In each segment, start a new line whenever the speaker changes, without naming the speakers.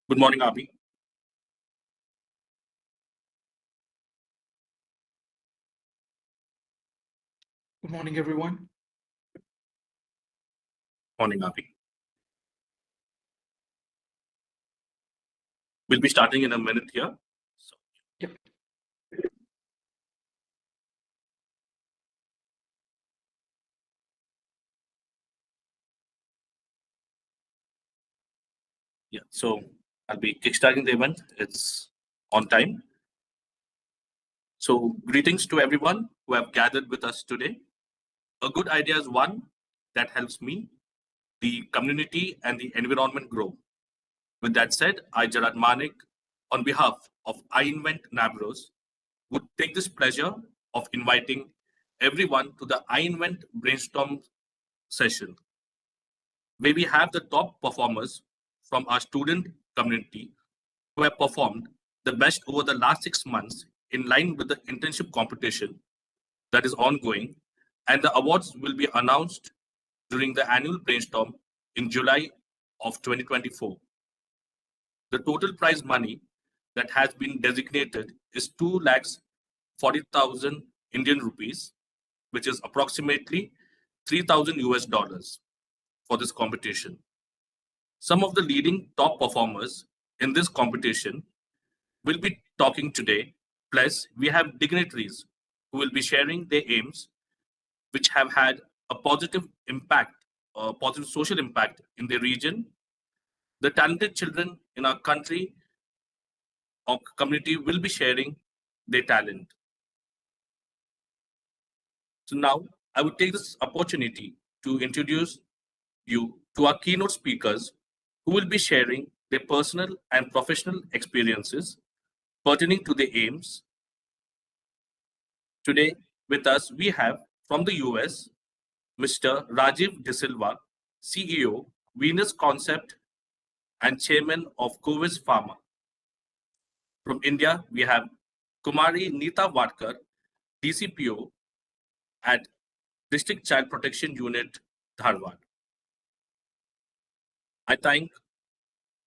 Good morning, Abhi.
Good morning, everyone.
Morning, Abhi. We'll be starting in a minute here.
Yep.
Yeah, so I'll be kickstarting the event. It's on time. So greetings to everyone who have gathered with us today. A good idea is one that helps me, the community, and the environment grow. With that said, I, Jarad Manik, on behalf of iINVENT Nabros, would take this pleasure of inviting everyone to the iINVENT Brainstorm session, where we have the top performers from our student community who have performed the best over the last 6 months in line with the internship competition that is ongoing, and the awards will be announced during the annual brainstorm in July of 2024. The total prize money that has been designated is 2,40,000 Indian rupees, which is approximately 3,000 US dollars for this competition. Some of the leading top performers in this competition will be talking today. Plus, we have dignitaries who will be sharing their aims, which have had a positive impact, a positive social impact in the region. The talented children in our country or community will be sharing their talent. So now I would take this opportunity to introduce you to our keynote speakers who will be sharing their personal and professional experiences pertaining to the aims. Today with us, we have from the US, Mr. Rajiv De Silva, CEO, Venus Concept and Chairman of Covis Pharma. From India, we have Kumari Neeta Vadkar, DCPO at District Child Protection Unit, Dharwad. I thank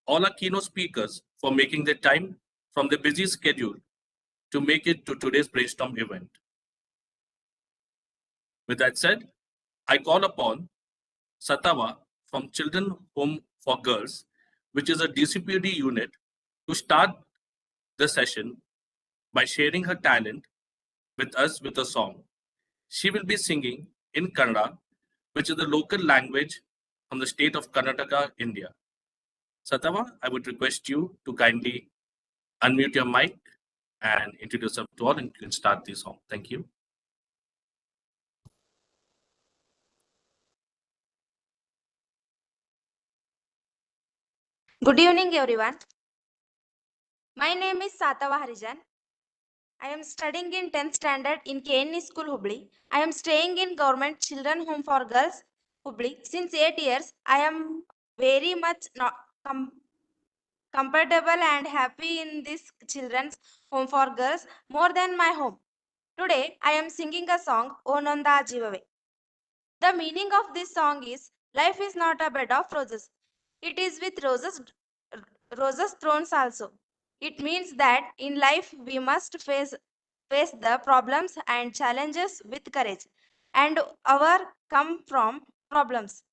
all our keynote speakers for making their time from their busy schedule to make it to today's brainstorm event. With that said, I call upon Satava from Children Home for Girls, which is a DCPD unit, to start the session by sharing her talent with us with a song. She will be singing in Kannada, which is the local language from the state of Karnataka, India. Satava, I would request you to kindly unmute your mic and introduce yourself to all, and you can start the song. Thank you.
Good evening, everyone. My name is Satava Harijan. I am studying in 10th standard in KNE School, Hubli. I am staying in Government Children Home for Girls, Hubli. Since 8 years, I am very much comfortable and happy in this Children's Home for Girls more than my home. Today, I am singing a song, O Nanda Jivave. The meaning of this song is, life is not a bed of roses. It is with roses thorns also. It means that in life we must face the problems and challenges with courage and overcome from problems.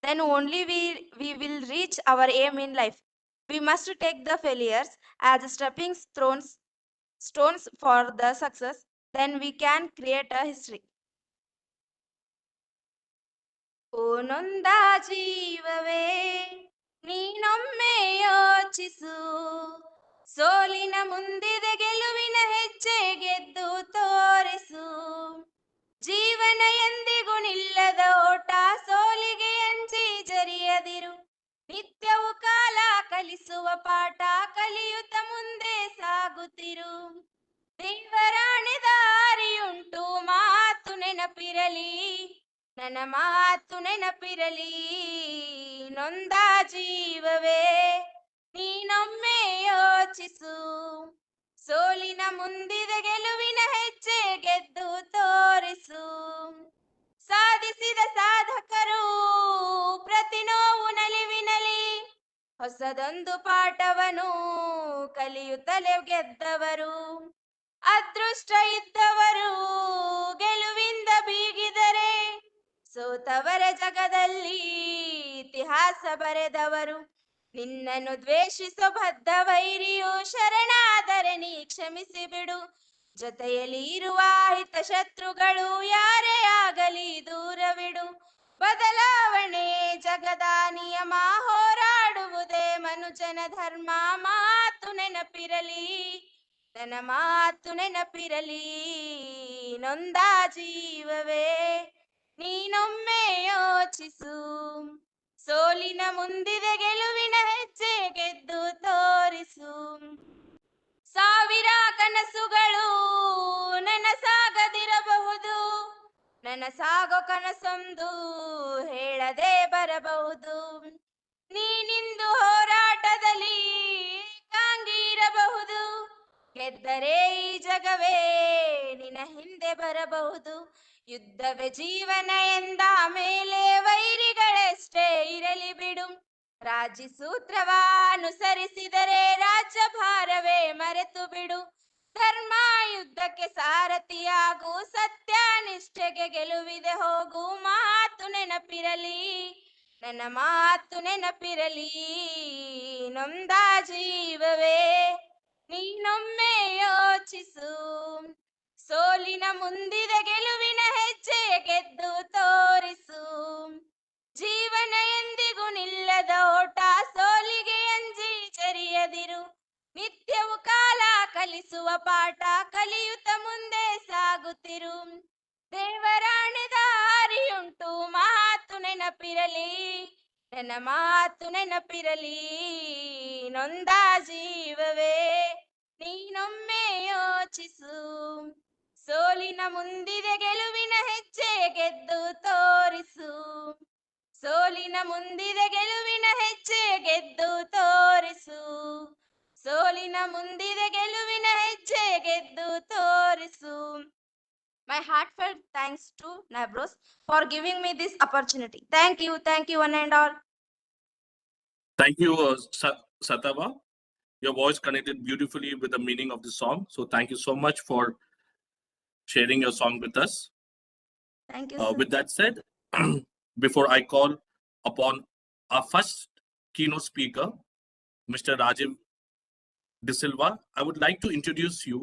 Then only we will reach our aim in life. We must take the failures as stepping stones for the success. Then we can create a history. ಓ ನೊಂದ ಜೀವವೇ ನೀನೊಮ್ಮೆ ಯೋಚಿಸು ಸೋಲಿನ ಮುಂದಿದೆ ಗೆಲುವಿನ ಹೆಜ್ಜೆ ಗೆದ್ದು ತೋರಿಸು ಜೀವನ ಎಂದಿಗೂ ನಿಲ್ಲದ ಓಟ ಸೋಲಿಗೆ ಅಂಜಿ ಜರಿಯದಿರು ನಿತ್ಯವೂ ಕಾಲ ಕಲಿಸುವ ಪಾಠ ಕಲಿಯುತ್ತ ಮುಂದೆ ಸಾಗುತ್ತಿರು ದೇವರಾಣೆ ದಾರಿಯುಂಟು ಮಾತು ನೆನಪಿರಲಿ ನನ್ನ ಮಾತು ನೆನಪಿರಲಿ ನೊಂದ ಜೀವವೇ ನೀನೊಮ್ಮೆ ಯೋಚಿಸು ಸೋಲಿನ ಮುಂದಿದೆ ಗೆಲುವಿನ ಹೆಜ್ಜೆ ಗೆದ್ದು ತೋರಿಸು ಸಾಧಿಸಿದ ಸಾಧಕರು ಪ್ರತಿ ನೋವು ನಲಿವಿನಲಿ ಹೊಸದೊಂದು ಪಾಠವನು ಕಲಿಯುತ್ತಲೇ ಗೆದ್ದವರು. ಅದೃಷ್ಟ ಇದ್ದವರು ಗೆಲುವಿಂದ ಬೀಗಿದರೆ, ಸೋತವರ ಜಗದಲ್ಲಿ ಇತಿಹಾಸ ಬರೆದವರು. ನಿನ್ನನ್ನು ದ್ವೇಷಿಸೋ ಬದ್ಧ ವೈರಿಯು ಶರಣಾದರೆ ನೀ ಕ್ಷಮಿಸಿ ಬಿಡು. ಜೊತೆಯಲ್ಲಿ ಇರುವ ಹಿತಶತ್ರುಗಳು ಯಾರೇ ಆಗಲಿ ದೂರವಿಡು. ಬದಲಾವಣೆ ಜಗದ ನಿಯಮ, ಹೋರಾಡುವುದೇ ಮನುಜನ ಧರ್ಮ. ಮಾತು ನೆನಪಿರಲಿ, ನನ್ನ ಮಾತು ನೆನಪಿರಲಿ, ನೊಂದ ಜೀವವೇ ನೀನೊಮ್ಮೆ ಯೋಚಿಸು. ಸೋಲಿನ ಮುಂದಿದೆ ಗೆಲುವಿನ ಹೆಜ್ಜೆ, ಗೆದ್ದು ತೋರಿಸು. ಸಾವಿರ ಕನಸುಗಳು ನನಸಾಗದಿರಬಹುದು, ನನಸಾಗೋ ಕನಸೊಂದು ಹೇಳದೆ ಬರಬಹುದು. ನೀನಿಂದು ಹೋರಾಟದಲ್ಲಿ ಏಕಾಂಗಿ ಇರಬಹುದು, ಗೆದ್ದರೆ ಈ ಜಗವೇ ನಿನ್ನ ಹಿಂದೆ ಬರಬಹುದು. ಯುದ್ಧವೇ ಜೀವನ ಎಂದ ಮೇಲೆ ವೈರಿಗಳೆಷ್ಟೇ ಇರಲಿ ಬಿಡು. ರಾಜಿ ಸೂತ್ರವ ಅನುಸರಿಸಿದರೆ ರಾಜ್ಯಭಾರವೇ ಮರೆತು ಬಿಡು. ಧರ್ಮ ಯುದ್ಧಕ್ಕೆ ಸಾರಥಿಯಾಗು, ಸತ್ಯ ನಿಷ್ಠೆಗೆ ಗೆಲುವಿದೆ ಹೋಗು. ಮಾತು ನೆನಪಿರಲಿ, ನನ್ನ ಮಾತು ನೆನಪಿರಲಿ, ನೊಂದ ಜೀವವೇ ನೀನೊಮ್ಮೆ ಯೋಚಿಸು. ಸೋಲಿನ ಮುಂದಿದೆ ಗೆಲುವಿನ ಹೆಜ್ಜೆ, ಗೆದ್ದು ತೋರಿಸು. ಜೀವನ ಎಂದಿಗೂ ನಿಲ್ಲದ ಓಟ, ಸೋಲಿಗೆ ಅಂಜಿ ಚರಿಯದಿರು. ನಿತ್ಯವು ಕಾಲ ಕಲಿಸುವ ಪಾಠ, ಕಲಿಯುತ್ತ ಮುಂದೆ ಸಾಗುತ್ತಿರು. ದೇವರಾಣೆ ದಾರಿಯುಂಟು, ಮಾತು ನೆನಪಿರಲಿ, ನನ್ನ ಮಾತು ನೆನಪಿರಲಿ, ನೊಂದ ಜೀವವೇ ನೀನೊಮ್ಮೆ ಯೋಚಿಸು. ಸೋಲಿನ ಮುಂದಿದೆ ಗೆಲುವಿನ ಹೆಜ್ಜೆ, ಗೆದ್ದು ತೋರಿಸು. ಸೋಲಿನ ಮುಂದಿದೆ ಗೆಲುವಿನ ಹೆಜ್ಜೆ, ಗೆದ್ದು ತೋರಿಸು. ಸೋಲಿನ ಮುಂದಿದೆ ಗೆಲುವಿನ ಹೆಜ್ಜೆ, ಗೆದ್ದು ತೋರಿಸು. My heartfelt thanks to Nabros for giving me this opportunity. Thank you one and all.
Thank you, Satava. Your voice connected beautifully with the meaning of the song. So thank you so much for sharing your song with us.
Thank you, sir.
With that said, before I call upon our first keynote speaker, Mr. Rajiv De Silva, I would like to introduce you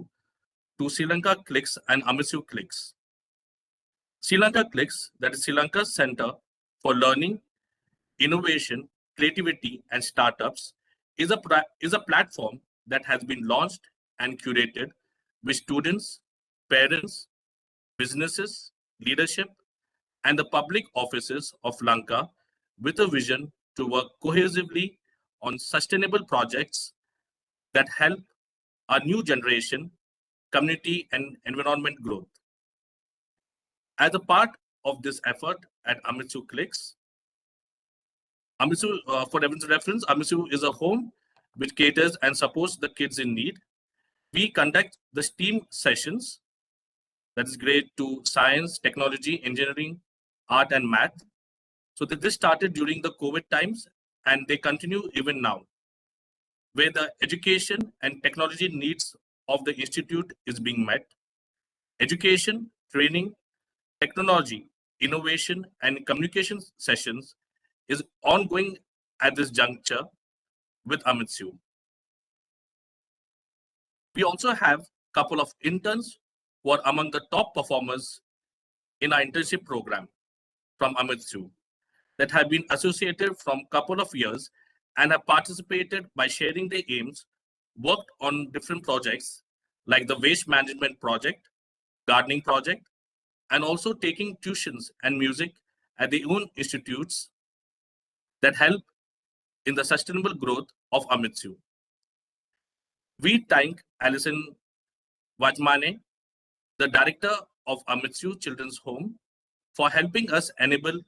to Sri Lanka Clicks and Amisu Clicks. Sri Lanka Clicks, that is Sri Lanka's Center for Learning, Innovation, Creativity and Startups, is a platform that has been launched and curated with students, parents, businesses, leadership, and the public offices of Lanka with a vision to work cohesively on sustainable projects that help our new generation, community, and environment growth. As a part of this effort at Amisu Clicks, Amisu, for everyone's reference, Amisu is a home which caters and supports the kids in need. We conduct the STEAM sessions, that is grade to science, technology, engineering, art, and math. So this started during the COVID times, and they continue even now, where the education and technology needs of the institute is being met. Education, training, technology, innovation, and communication sessions is ongoing at this juncture with Amitsu. We also have a couple of interns who are among the top performers in our internship program from Amitsu that have been associated from a couple of years and have participated by sharing their aims, worked on different projects like the waste management project, gardening project, and also taking tuitions and music at their own institutes that help in the sustainable growth of Amitsu. We thank Alison Vajmane, the director of Amitsu Children's Home, for helping us enable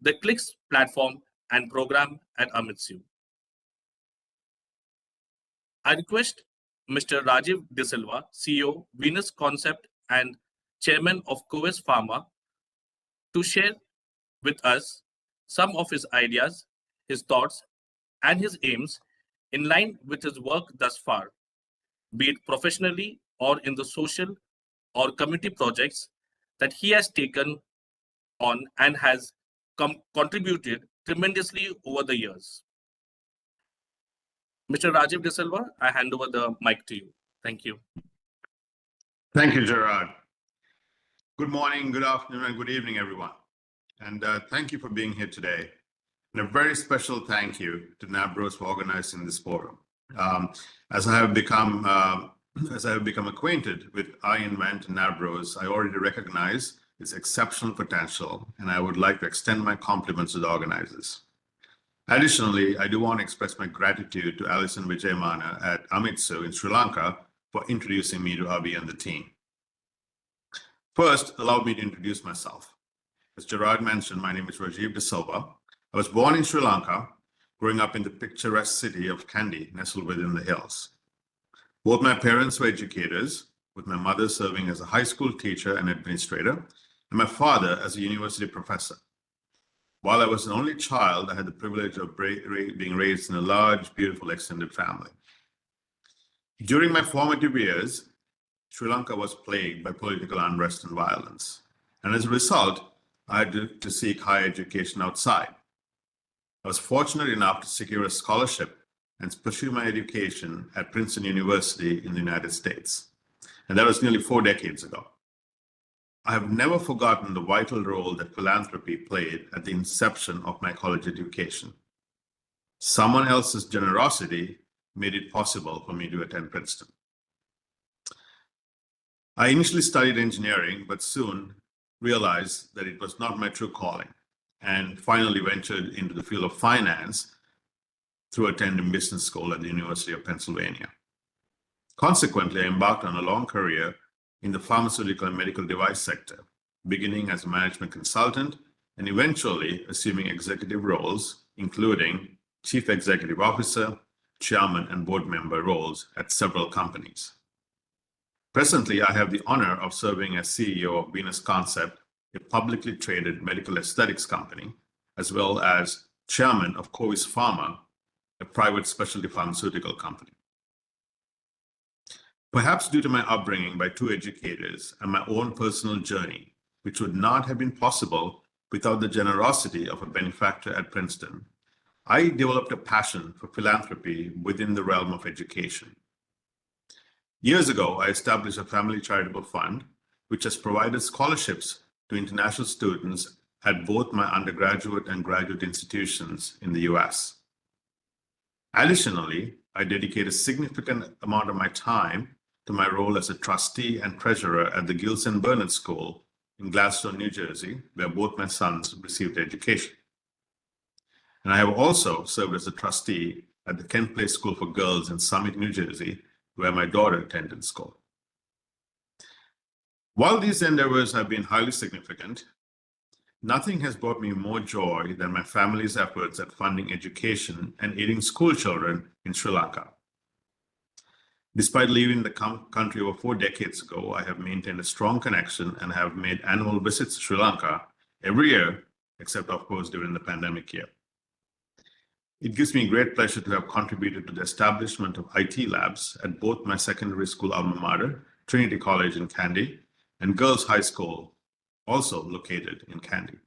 the Clicks platform and program at Amitsu. I request Mr. Rajiv De Silva, CEO, Venus Concept and Chairman of Coes Pharma, to share with us some of his ideas, his thoughts, and his aims in line with his work thus far, be it professionally or in the social or community projects that he has taken on and has contributed tremendously over the years. Mr. Rajiv De Silva, I hand over the mic to you. Thank you.
Thank you, Gerard. Good morning, good afternoon, and good evening, everyone. And thank you for being here today. And a very special thank you to NABROS for organizing this forum. As I have become acquainted with iINVENT and NABROS, I already recognize its exceptional potential, and I would like to extend my compliments to the organizers. Additionally, I do want to express my gratitude to Alison Vijayamana at Amitsu in Sri Lanka for introducing me to Avi and the team. First, allow me to introduce myself. As Gerard mentioned, my name is Rajiv De Silva. I was born in Sri Lanka, growing up in the picturesque city of Kandy, nestled within the hills. Both my parents were educators, with my mother serving as a high school teacher and administrator, and my father as a university professor. While I was an only child, I had the privilege of being raised in a large, beautiful extended family. During my formative years, Sri Lanka was plagued by political unrest and violence. And as a result, I had to seek higher education outside. I was fortunate enough to secure a scholarship and pursue my education at Princeton University in the United States. And that was nearly 4 decades ago. I have never forgotten the vital role that philanthropy played at the inception of my college education. Someone else's generosity made it possible for me to attend Princeton. I initially studied engineering, but soon realized that it was not my true calling, and finally ventured into the field of finance through attending business school at the University of Pennsylvania. Consequently, I embarked on a long career in the pharmaceutical and medical device sector, beginning as a management consultant and eventually assuming executive roles, including chief executive officer, chairman, and board member roles at several companies. Presently, I have the honor of serving as CEO of Venus Concept, a publicly traded medical aesthetics company, as well as chairman of Covis Pharma, a private specialty pharmaceutical company. Perhaps due to my upbringing by 2 educators and my own personal journey, which would not have been possible without the generosity of a benefactor at Princeton, I developed a passion for philanthropy within the realm of education. Years ago, I established a family charitable fund, which has provided scholarships to international students at both my undergraduate and graduate institutions in the US. Additionally, I dedicate a significant amount of my time to my role as a trustee and treasurer at the Gilson Burnett School in Gladstone, New Jersey, where both my sons received education. And I have also served as a trustee at the Kent Place School for Girls in Summit, New Jersey, where my daughter attended school. While these endeavors have been highly significant, nothing has brought me more joy than my family's efforts at funding education and aiding school children in Sri Lanka. Despite leaving the country over 4 decades ago, I have maintained a strong connection and have made annual visits to Sri Lanka every year, except of course during the pandemic year. It gives me great pleasure to have contributed to the establishment of IT labs at both my secondary school alma mater, Trinity College in Kandy, and Girls High School, also located in Kandy.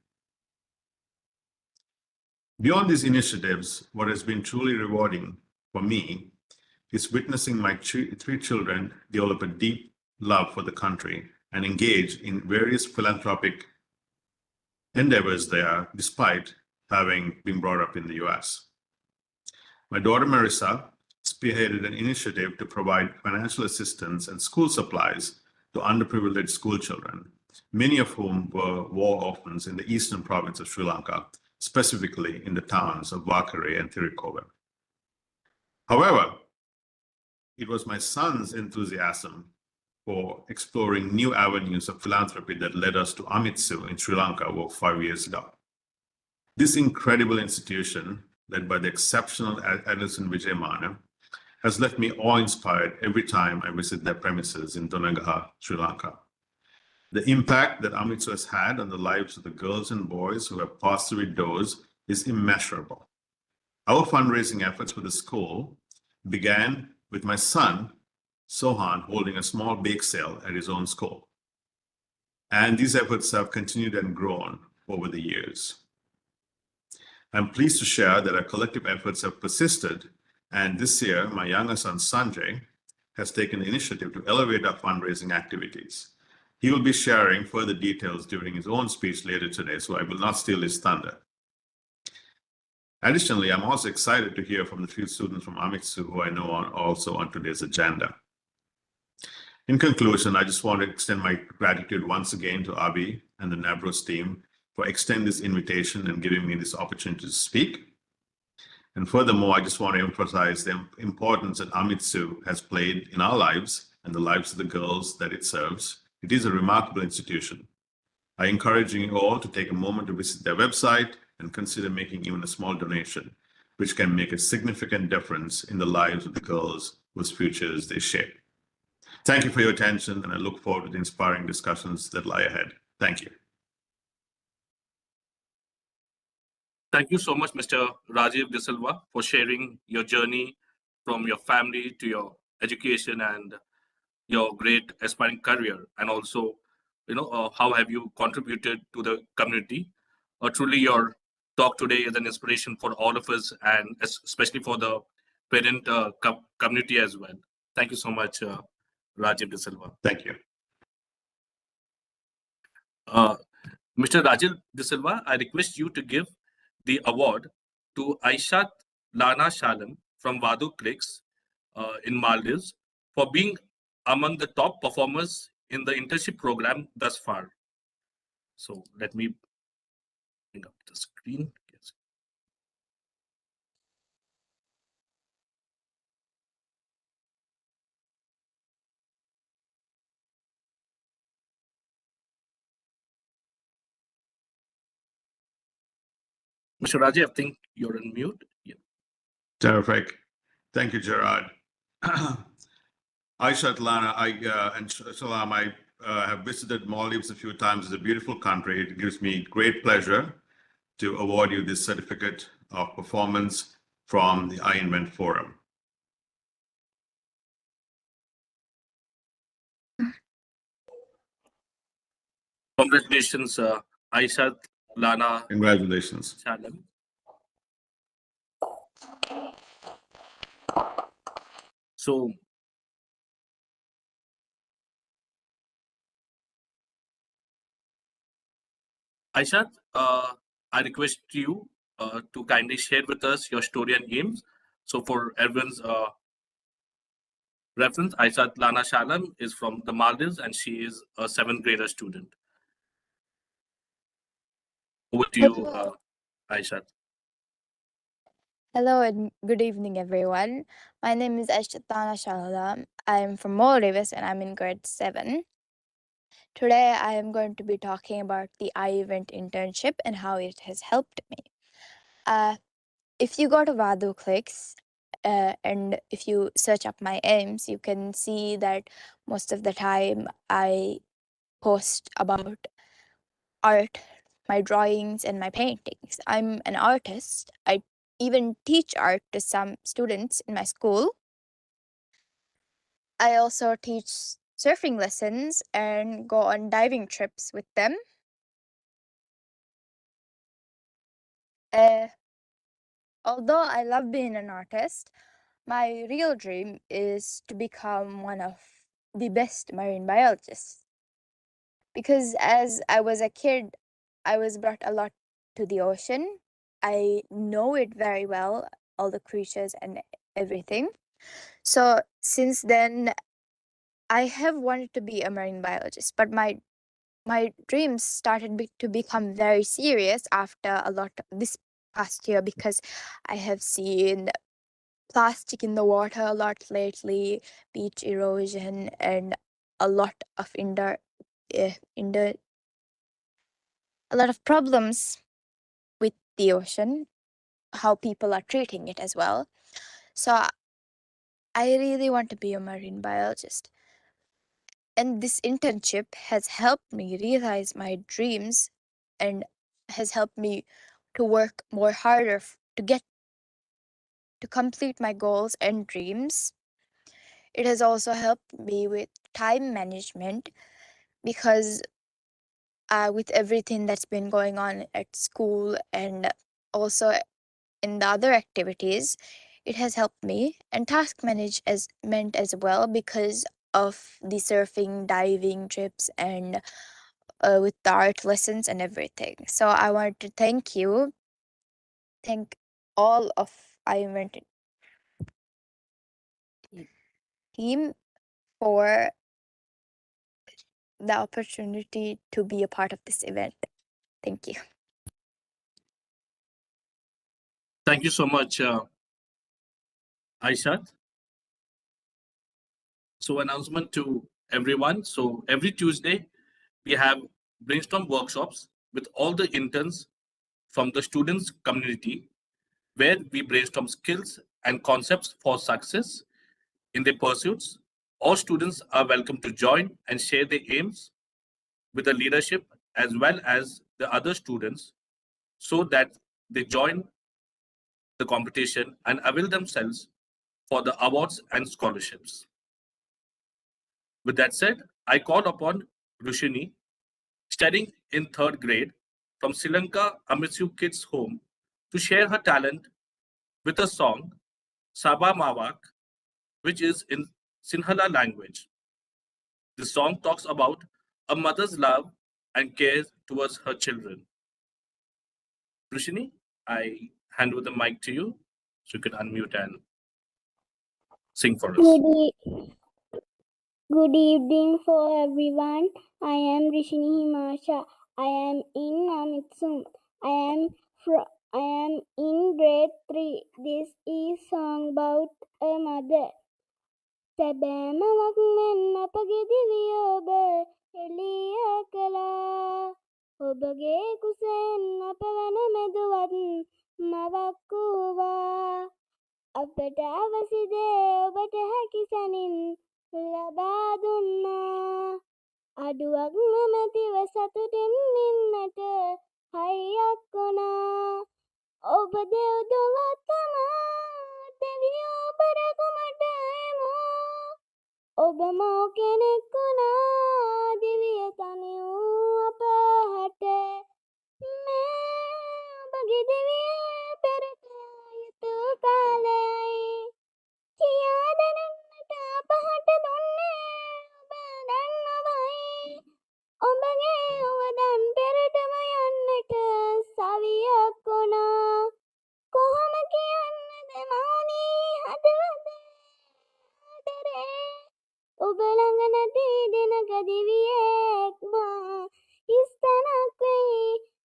Beyond these initiatives, what has been truly rewarding for me is witnessing my 3 children develop a deep love for the country and engage in various philanthropic endeavors there, despite having been brought up in the US. My daughter Marissa spearheaded an initiative to provide financial assistance and school supplies to underprivileged school children, many of whom were war orphans in the eastern province of Sri Lanka, specifically in the towns of Vakare and Tirikova. However, it was my son's enthusiasm for exploring new avenues of philanthropy that led us to Amitsu in Sri Lanka over 5 years ago. This incredible institution, led by the exceptional Alison Vijayamana, has left me awe-inspired every time I visit their premises in Donagaha, Sri Lanka. The impact that Amitsu has had on the lives of the girls and boys who have passed through its doors is immeasurable. Our fundraising efforts for the school began with my son, Sohan, holding a small bake sale at his own school. And these efforts have continued and grown over the years. I'm pleased to share that our collective efforts have persisted, and this year, my younger son, Sanjay, has taken the initiative to elevate our fundraising activities. He will be sharing further details during his own speech later today, so I will not steal his thunder. Additionally, I'm also excited to hear from the few students from Amitsu who I know are also on today's agenda. In conclusion, I just want to extend my gratitude once again to Abhi and the NABROS team for extending this invitation and giving me this opportunity to speak. And furthermore, I just want to emphasize the importance that Amitsu has played in our lives and the lives of the girls that it serves. It is a remarkable institution. I encourage you all to take a moment to visit their website and consider making even a small donation, which can make a significant difference in the lives of the girls whose futures they shape. Thank you for your attention, and I look forward to the inspiring discussions that lie ahead. Thank you.
Thank you so much, Mr. Rajiv De Silva, for sharing your journey from your family to your education and your great aspiring career, and also, how have you contributed to the community. Truly, your talk today is an inspiration for all of us, and especially for the parent community as well. Thank you so much, Rajiv De Silva.
Thank you.
Mr. Rajiv De Silva, I request you to give the award to Aishat Lana Shalam from Vadu Clicks in Maldives for being among the top performers in the internship program thus far. So let me bring up the screen. Yes. Mr. Rajiv, I think you're on mute. Yeah.
Terrific. Thank you, Gerard. Aishat Lana and Salam, I have visited Maldives a few times. It's a beautiful country. It gives me great pleasure to award you this certificate of performance from the iINVENT Forum.
Congratulations, Aishat Lana
Congratulations.
Shalam. So, Aishat, I request you to kindly share with us your story and aims. So, for everyone's reference, Aishat Lana Shalam is from the Maldives and she is a 7th grader student. Over to you, Aishat.
Hello and good evening, everyone. My name is Aishatana Shahala. I'm from Maldives and I'm in grade 7. Today, I am going to be talking about the iINVENT internship and how it has helped me. If you go to Vadu Clicks and if you search up my aims, you can see that most of the time I post about art, my drawings, and my paintings. I'm an artist. I even teach art to some students in my school. I also teach surfing lessons and go on diving trips with them. Although I love being an artist, my real dream is to become one of the best marine biologists. Because as I was a kid, I was brought a lot to the ocean. I know it very well, all the creatures and everything. So since then, I have wanted to be a marine biologist, but my dreams started to become very serious after a lot this past year because I have seen plastic in the water a lot lately, beach erosion, and a lot of a lot of problems with the ocean, how people are treating it as well. So I really want to be a marine biologist. And this internship has helped me realize my dreams and has helped me to work more harder to get to complete my goals and dreams. It has also helped me with time management because with everything that's been going on at school and also in the other activities, it has helped me, and task management as well because of the surfing, diving trips, and with the art lessons and everything. So I want to thank all of iINVENT team for the opportunity to be a part of this event. Thank you.
Thank you so much, Aishat. So announcement to everyone. So every Tuesday, we have brainstorm workshops with all the interns from the students community, where we brainstorm skills and concepts for success in their pursuits. All students are welcome to join and share their aims with the leadership as well as the other students so that they join the competition and avail themselves for the awards and scholarships. With that said, I call upon Rushini, studying in third grade from Sri Lanka Amitsu Kids Home, to share her talent with a song, Saba Mawak, which is in Sinhala language. The song talks about a mother's love and care towards her children. Rushini, I hand over the mic to you so you can unmute and sing for us.
Good evening for everyone. I am Rishini Himasha. I am in Amitsum. I am in grade 3. This is song about a mother. සැබෑමවක් මෙන් අපගේ දිවිය ඔබ එළිය කළා. ඔබගේ කුසෙන් අප වන මැදුවත් මවක් වූවා. අපට අවසි දේ ඔබට හැකි සැනින් ලබා දුන්නා. අඩුවක් නොමැතිව සතුටින් ඉන්නට හයියක් වුණා. ඔබ දෙව්දොවත් තමා දෙවියෝ ඔබ රැකුමට එමු. ඔබ මව් කෙනෙක් වුණා දිවිය තනි වූ අප හැට. මේ ඔබගේ දිවියේ පෙරට යුතු කාලයයි. කියා දැනෙන්නට අප හට දුන්නේ ඔබ දන්නවයි. ඔබගේ උවදන් පෙරටම යන්නට සවියක් වුණා. කොහොම කියන්නද මවුනි හදවතේ ආදරේ. ඔබ ළඟ නැති දිනක දිවියේ එක්ම හිස්තැනක් වෙයි.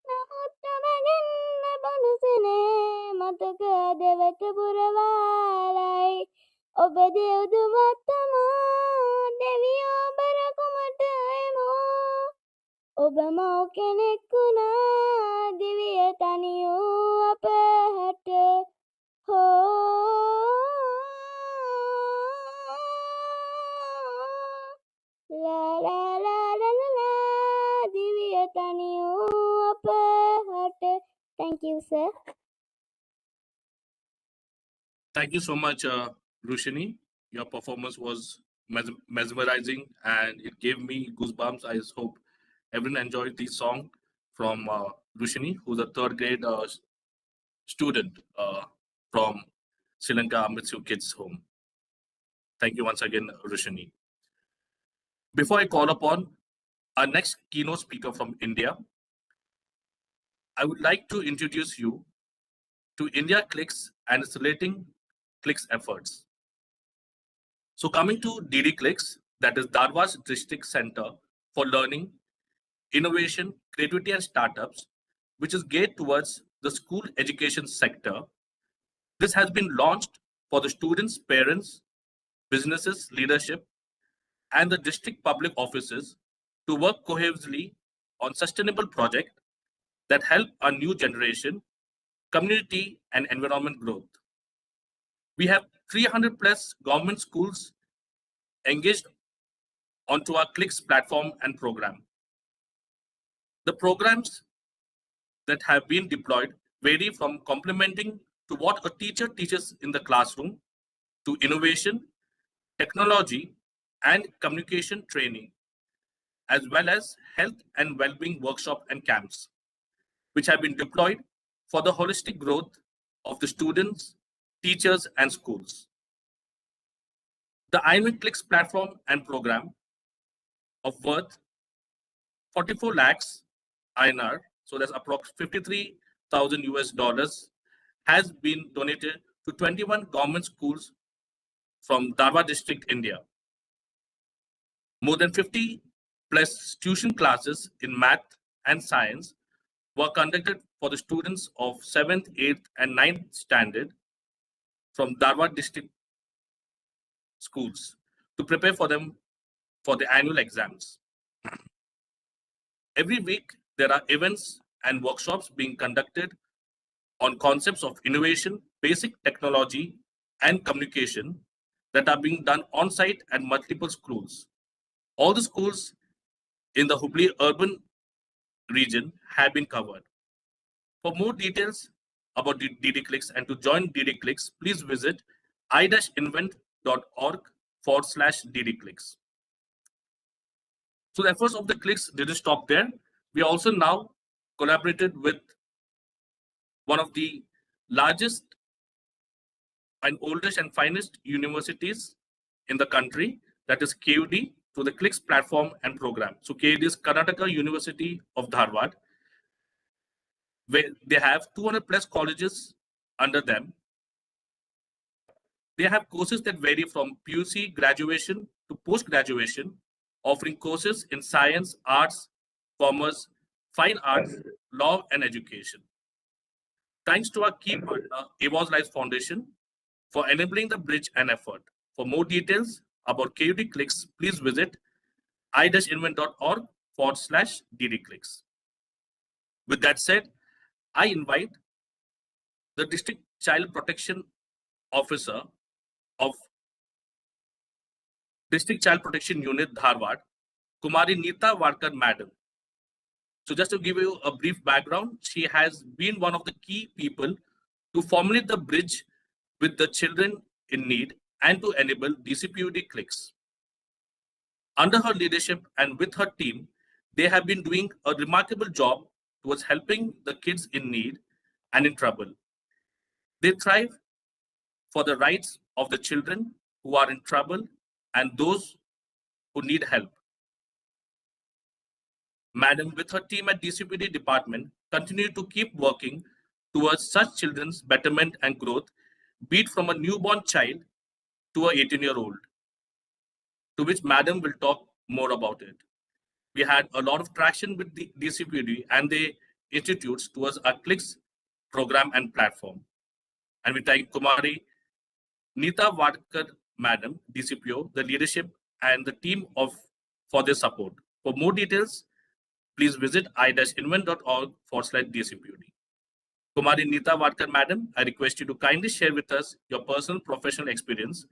නමුත් ඔබගෙන් ලැබුණු සෙනෙහ මතක දෙවත පුරවාලයි. ඔබ දෙව්දුවත් තමා දෙවියෝ ඔබ රැකුමට එමු. ඔබ මව් කෙනෙක් වුණා දිවිය තනි වූ අප හැට. හෝ ලා ලා ලා ලා ලා ලා දිවිය තනි වූ අප හැට. Thank you, sir.
Thank you so much, Rushini. Your performance was mesmerizing and it gave me goosebumps. I just hope everyone enjoyed the song from Rushini, who's a third grade student from Sri Lanka Amitsu Kids Home. Thank you once again, Rushini. Before I call upon our next keynote speaker from India, I would like to introduce you to India Clicks and its relating Clicks efforts. So coming to DD Clicks, that is Dharwad District Center for Learning, Innovation, Creativity and Startups, which is geared towards the school education sector. This has been launched for the students, parents, businesses, leadership, and the district public offices to work cohesively on sustainable projects that help our new generation, community, and environment growth. We have 300 plus government schools engaged onto our Clicks platform and program. The programs that have been deployed vary from complementing to what a teacher teaches in the classroom, to innovation, technology, and communication training, as well as health and well-being workshop and camps, which have been deployed for the holistic growth of the students, teachers, and schools. The iINVENT Clicks platform and program of worth 44 lakhs INR, so that's approximately 53,000 US dollars, has been donated to 21 government schools from Dharwad district, India. More than 50 plus tuition classes in math and science were conducted for the students of 7th, 8th, and 9th standard from Dharwad district schools to prepare for them for the annual exams. Every week, there are events and workshops being conducted on concepts of innovation, basic technology, and communication that are being done on site at multiple schools. All the schools in the Hubli urban region have been covered. For more details about DD Clicks and to join DD Clicks, please visit i-invent.org/DD Clicks. So the efforts of the Clicks didn't stop there. We also now collaborated with one of the largest and oldest and finest universities in the country, that is KUD, through the Clicks platform and program. So KUD is Karnataka University of Dharwad, where they have 200 plus colleges under them. They have courses that vary from PUC graduation to post-graduation, offering courses in science, arts, commerce, fine arts, law, and education. Thanks to our key partner, Evolve Life Foundation, for enabling the bridge and effort. For more details about KUD Clicks, please visit i-invent.org/DD Clicks. With that said, I invite the District Child Protection Officer of District Child Protection Unit, Dharwad, Kumari Neeta Wadkar Madam. So just to give you a brief background, she has been one of the key people to formulate the bridge with the children in need and to enable DCPUD Clicks. Under her leadership and with her team, they have been doing a remarkable job towards helping the kids in need and in trouble. They thrive for the rights of the children who are in trouble and those who need help. Madam, with her team at DCPD department, continue to keep working towards such children's betterment and growth, be it from a newborn child to a 18-year-old, to which Madam will talk more about it. We had a lot of traction with the DCPD and the institutes towards our Clicks program and platform. And we thank Kumari Neeta Wadkar Madam, DCPO, the leadership and the team for their support. For more details, please visit i-invent.org/DCPUD. Kumari Neeta Wadkar Madam, I request you to kindly share with us your personal professional experience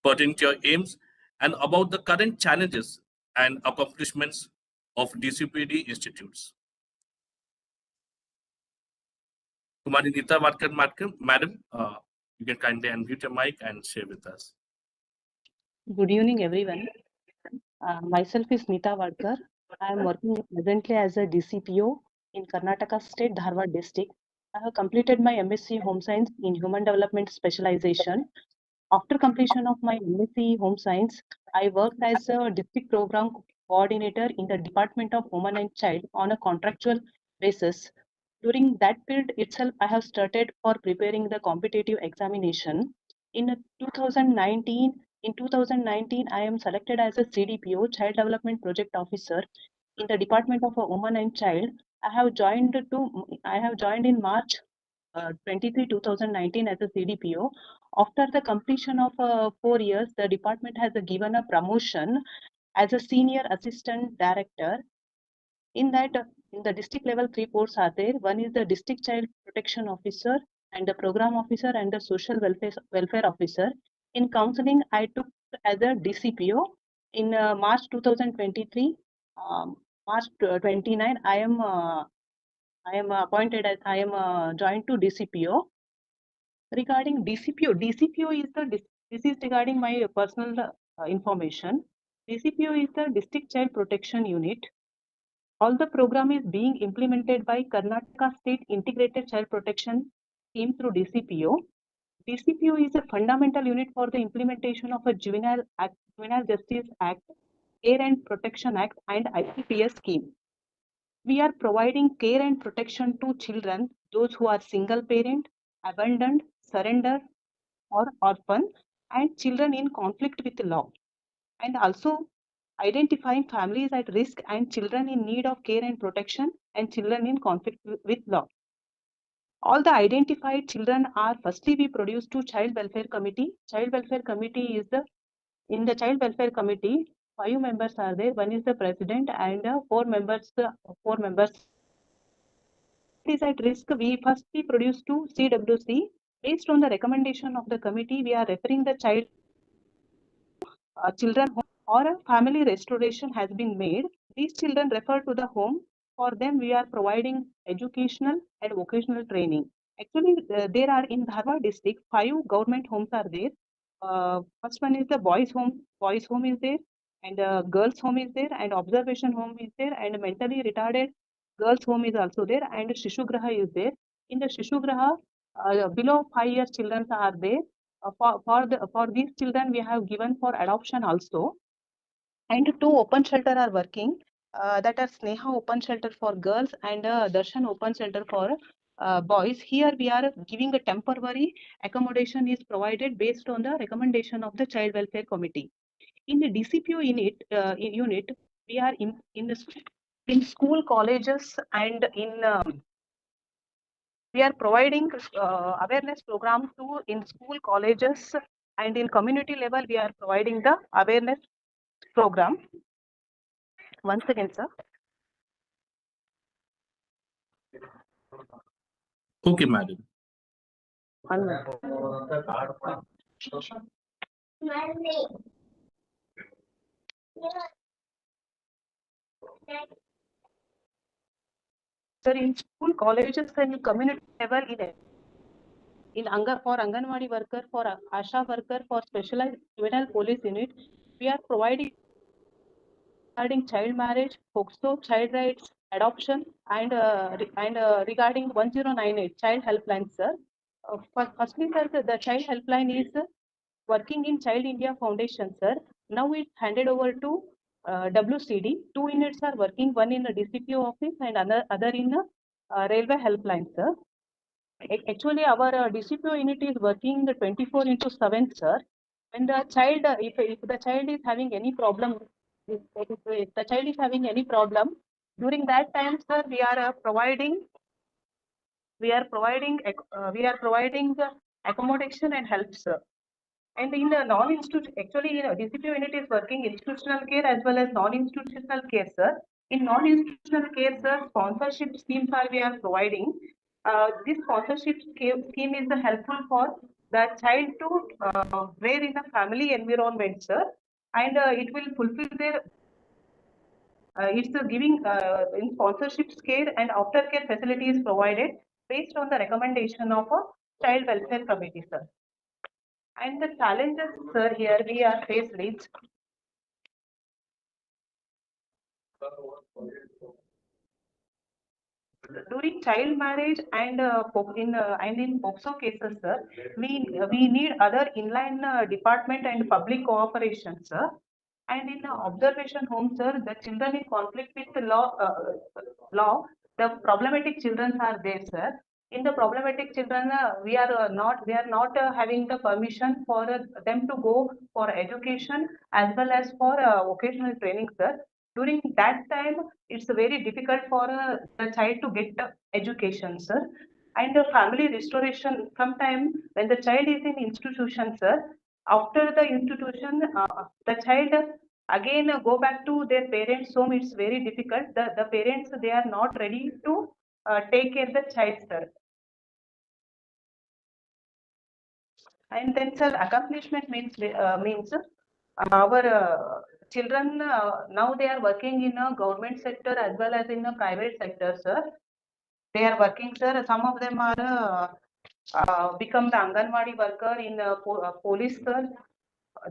pertaining to your aims and about the current challenges and accomplishments of DCPD institutes. Kumari Neeta Wadkar Madam, you can kindly unmute your mic and share with us.
Good evening, everyone. Myself is Neeta Wadkar. I am working presently as a DCPO in Karnataka State, Dharwad district. I have completed my MSc Home Science in Human Development Specialization. After completion of my MSc Home Science, I worked as a district program coordinator in the Department of Women and Child on a contractual basis. During that period itself, I have started for preparing the competitive examination. In 2019, I am selected as a CDPO, Child Development Project Officer, in the Department of Women and Child. I have joined in March 23, 2019 as a CDPO. After the completion of 4 years, the department has given a promotion as a Senior Assistant Director. In that, in the district level, 3 posts are there. One is the District Child Protection Officer and the Program Officer and the Social Welfare Officer. In counseling, I took as a DCPO. In March 2023, March 29, I am appointed as joined to DCPO. Regarding DCPO, DCPO is this is regarding my personal information. DCPO is the District Child Protection Unit. All the program is being implemented by Karnataka State Integrated Child Protection Scheme through DCPO. DCPO is a fundamental unit for the implementation of a Juvenile Justice Act, Care and Protection Act, and ICPS scheme. We are providing care and protection to children, those who are single parent, abandoned, surrender, or orphan, and children in conflict with law, and also identifying families at risk and children in need of care and protection and children in conflict with law. All the identified children are firstly we produce to Child Welfare Committee. Child Welfare Committee is in the Child Welfare Committee, 5 members are there. One is the president and 4 members. Is at risk. We firstly produce to CWC. Based on the recommendation of the committee, we are referring the child children home or a family restoration has been made. These children refer to the home. For them, we are providing educational and vocational training. Actually, there are in Dharwad district 5 government homes are there. First one is the boys home. Boys home is there, and girls home is there, and observation home is there, and mentally retarded girls home is also there, and Shishugraha is there. In the Shishugraha, below 5 years children are there. For these children, we have given for adoption also. And 2 open shelter are working. That are Sneha open shelter for girls and Darshan open shelter for boys. Here we are giving a temporary accommodation is provided based on the recommendation of the Child Welfare Committee. In the DCPO unit, we are in school, colleges, and we are providing awareness program in school, colleges, and in community level. We are providing the awareness program. Once again, sir.
Okay, madam.
One minute. Sir, in school, colleges, and community level, in for Anganwadi worker, for Asha worker, for specialized juvenile police unit, we are providing regarding child marriage, POCSO, child rights, adoption, and regarding 1098 child helpline, sir. Firstly, sir, the child helpline is working in Child India Foundation, sir. Now it's handed over to WCD. 2 units are working, one in the DCPO office and other in the railway helpline, sir. Actually, our DCPO unit is working 24/7, sir. When the child, if the child is having any problem, if the child is having any problem, during that time, sir, we are providing accommodation and help, sir. And in the non-institutional, actually, DCPO unit is working institutional care as well as non-institutional care, sir. In non-institutional care, sir, sponsorship schemes are we are providing. This sponsorship scheme is helpful for the child to wear in a family environment, sir, and it will fulfill their. It's giving in sponsorship care and aftercare facilities provided based on the recommendation of a child welfare committee, sir. And the challenges, sir, here we are faced with. During child marriage and in POCSO cases, sir, we need other inline department and public cooperation, sir. And in the observation home, sir, the children in conflict with the law, the problematic children are there, sir. In the problematic children, we are not having the permission for them to go for education as well as for vocational training, sir. During that time, it's very difficult for the child to get education, sir. And the family restoration, sometime when the child is in institution, sir, after the institution, the child again go back to their parents' home. It's very difficult. The parents, they are not ready to take care of the child, sir. And then, sir, accomplishment means our children now they are working in a government sector as well as in a private sector, sir. They are working, sir. Some of them are become the Anganwadi worker in police, sir.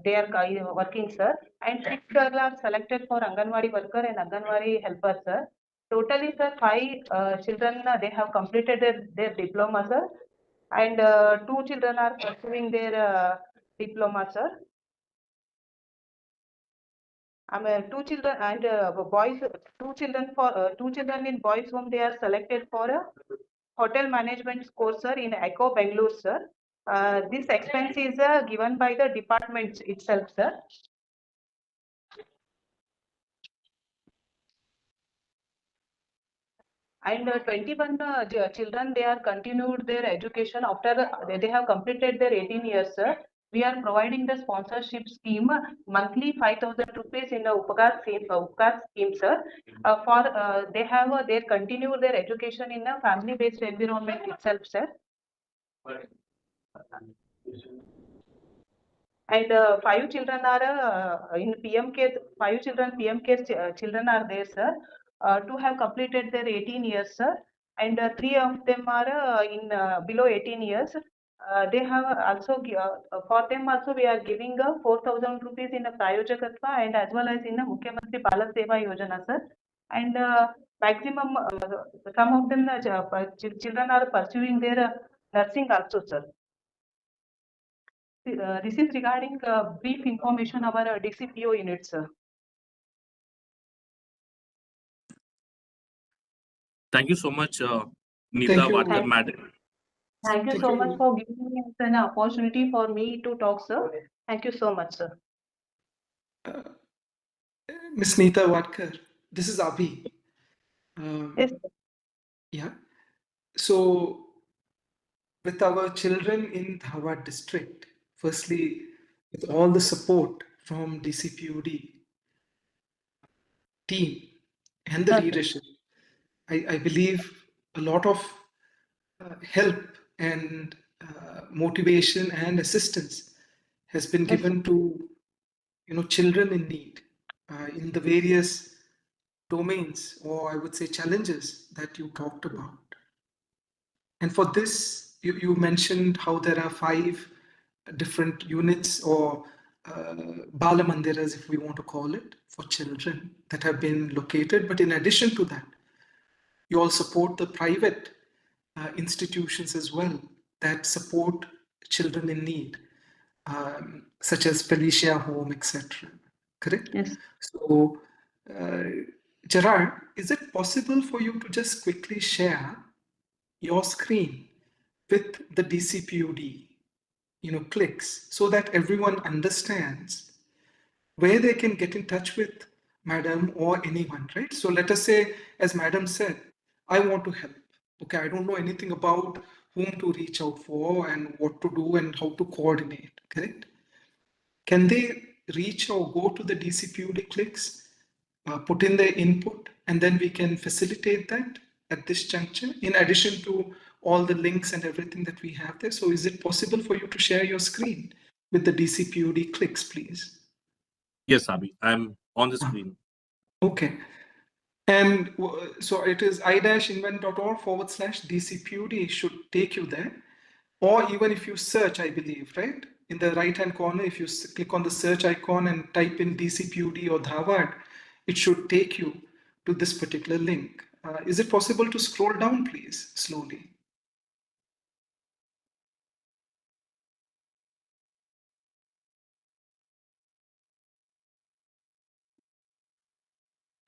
They are working, sir. And 6 girls are selected for Anganwadi worker and Anganwadi helper, sir. Totally, sir, 5 children, they have completed their diploma, sir. And 2 children are pursuing their diploma, sir. Two children and boys, 2 children in boys home, they are selected for a hotel management course, sir, in Echo Bangalore, sir. This expense is given by the department itself, sir. And 21 children, they are continued their education after they have completed their 18 years, sir. We are providing the sponsorship scheme, monthly 5,000 rupees in the Upkar scheme, sir. They continue their education in a family-based environment itself, sir. And 5 children are in PM care. 5 children PM care children are there, sir, to have completed their 18 years, sir. And 3 of them are in below 18 years. They have also for them also we are giving 4,000 rupees in a Prayojakatva and as well as in a Mukhyamantri Bala Seva Yojana, sir. And maximum some of them children are pursuing their nursing also, sir. This is regarding brief information about our DCPO units, sir.
Thank you so much, Neeta
Thank you.
Wadkar, madam.
Thank you
Thank
so
you.
much for giving me an opportunity for me to talk, sir. Thank you so much, sir.
Miss Neeta Wadkar, this is Abhi.
Yes.
Yeah. So, with our children in Dharwad district, firstly, with all the support from DCPUD team and the
Okay.
leadership, I believe a lot of help and motivation and assistance has been
Yes.
given to children in need in the various domains, or I would say challenges that you talked about. And for this, you mentioned how there are 5 different units or Bala Mandiras, if we want to call it, for children that have been located. But in addition to that, you all support the private institutions as well that support children in need, such as Felicia Home, etc. Correct?
Yes.
So, Gerard, is it possible for you to just quickly share your screen with the DCPUD, clicks, so that everyone understands where they can get in touch with Madam or anyone, right? So let us say, as Madam said, I want to help. Okay, I don't know anything about whom to reach out for and what to do and how to coordinate, correct? Can they reach or go to the DCPUD clicks, put in their input, and then we can facilitate that at this juncture, in addition to all the links and everything that we have there? So is it possible for you to share your screen with the DCPUD clicks, please?
Yes, Abhi, I'm on the screen.
Okay. And so it is i-invent.org/DCPUD should take you there. Or even if you search, I believe, right? In the right-hand corner, if you click on the search icon and type in DCPUD or Dharwad, it should take you to this particular link. Is it possible to scroll down, please, slowly?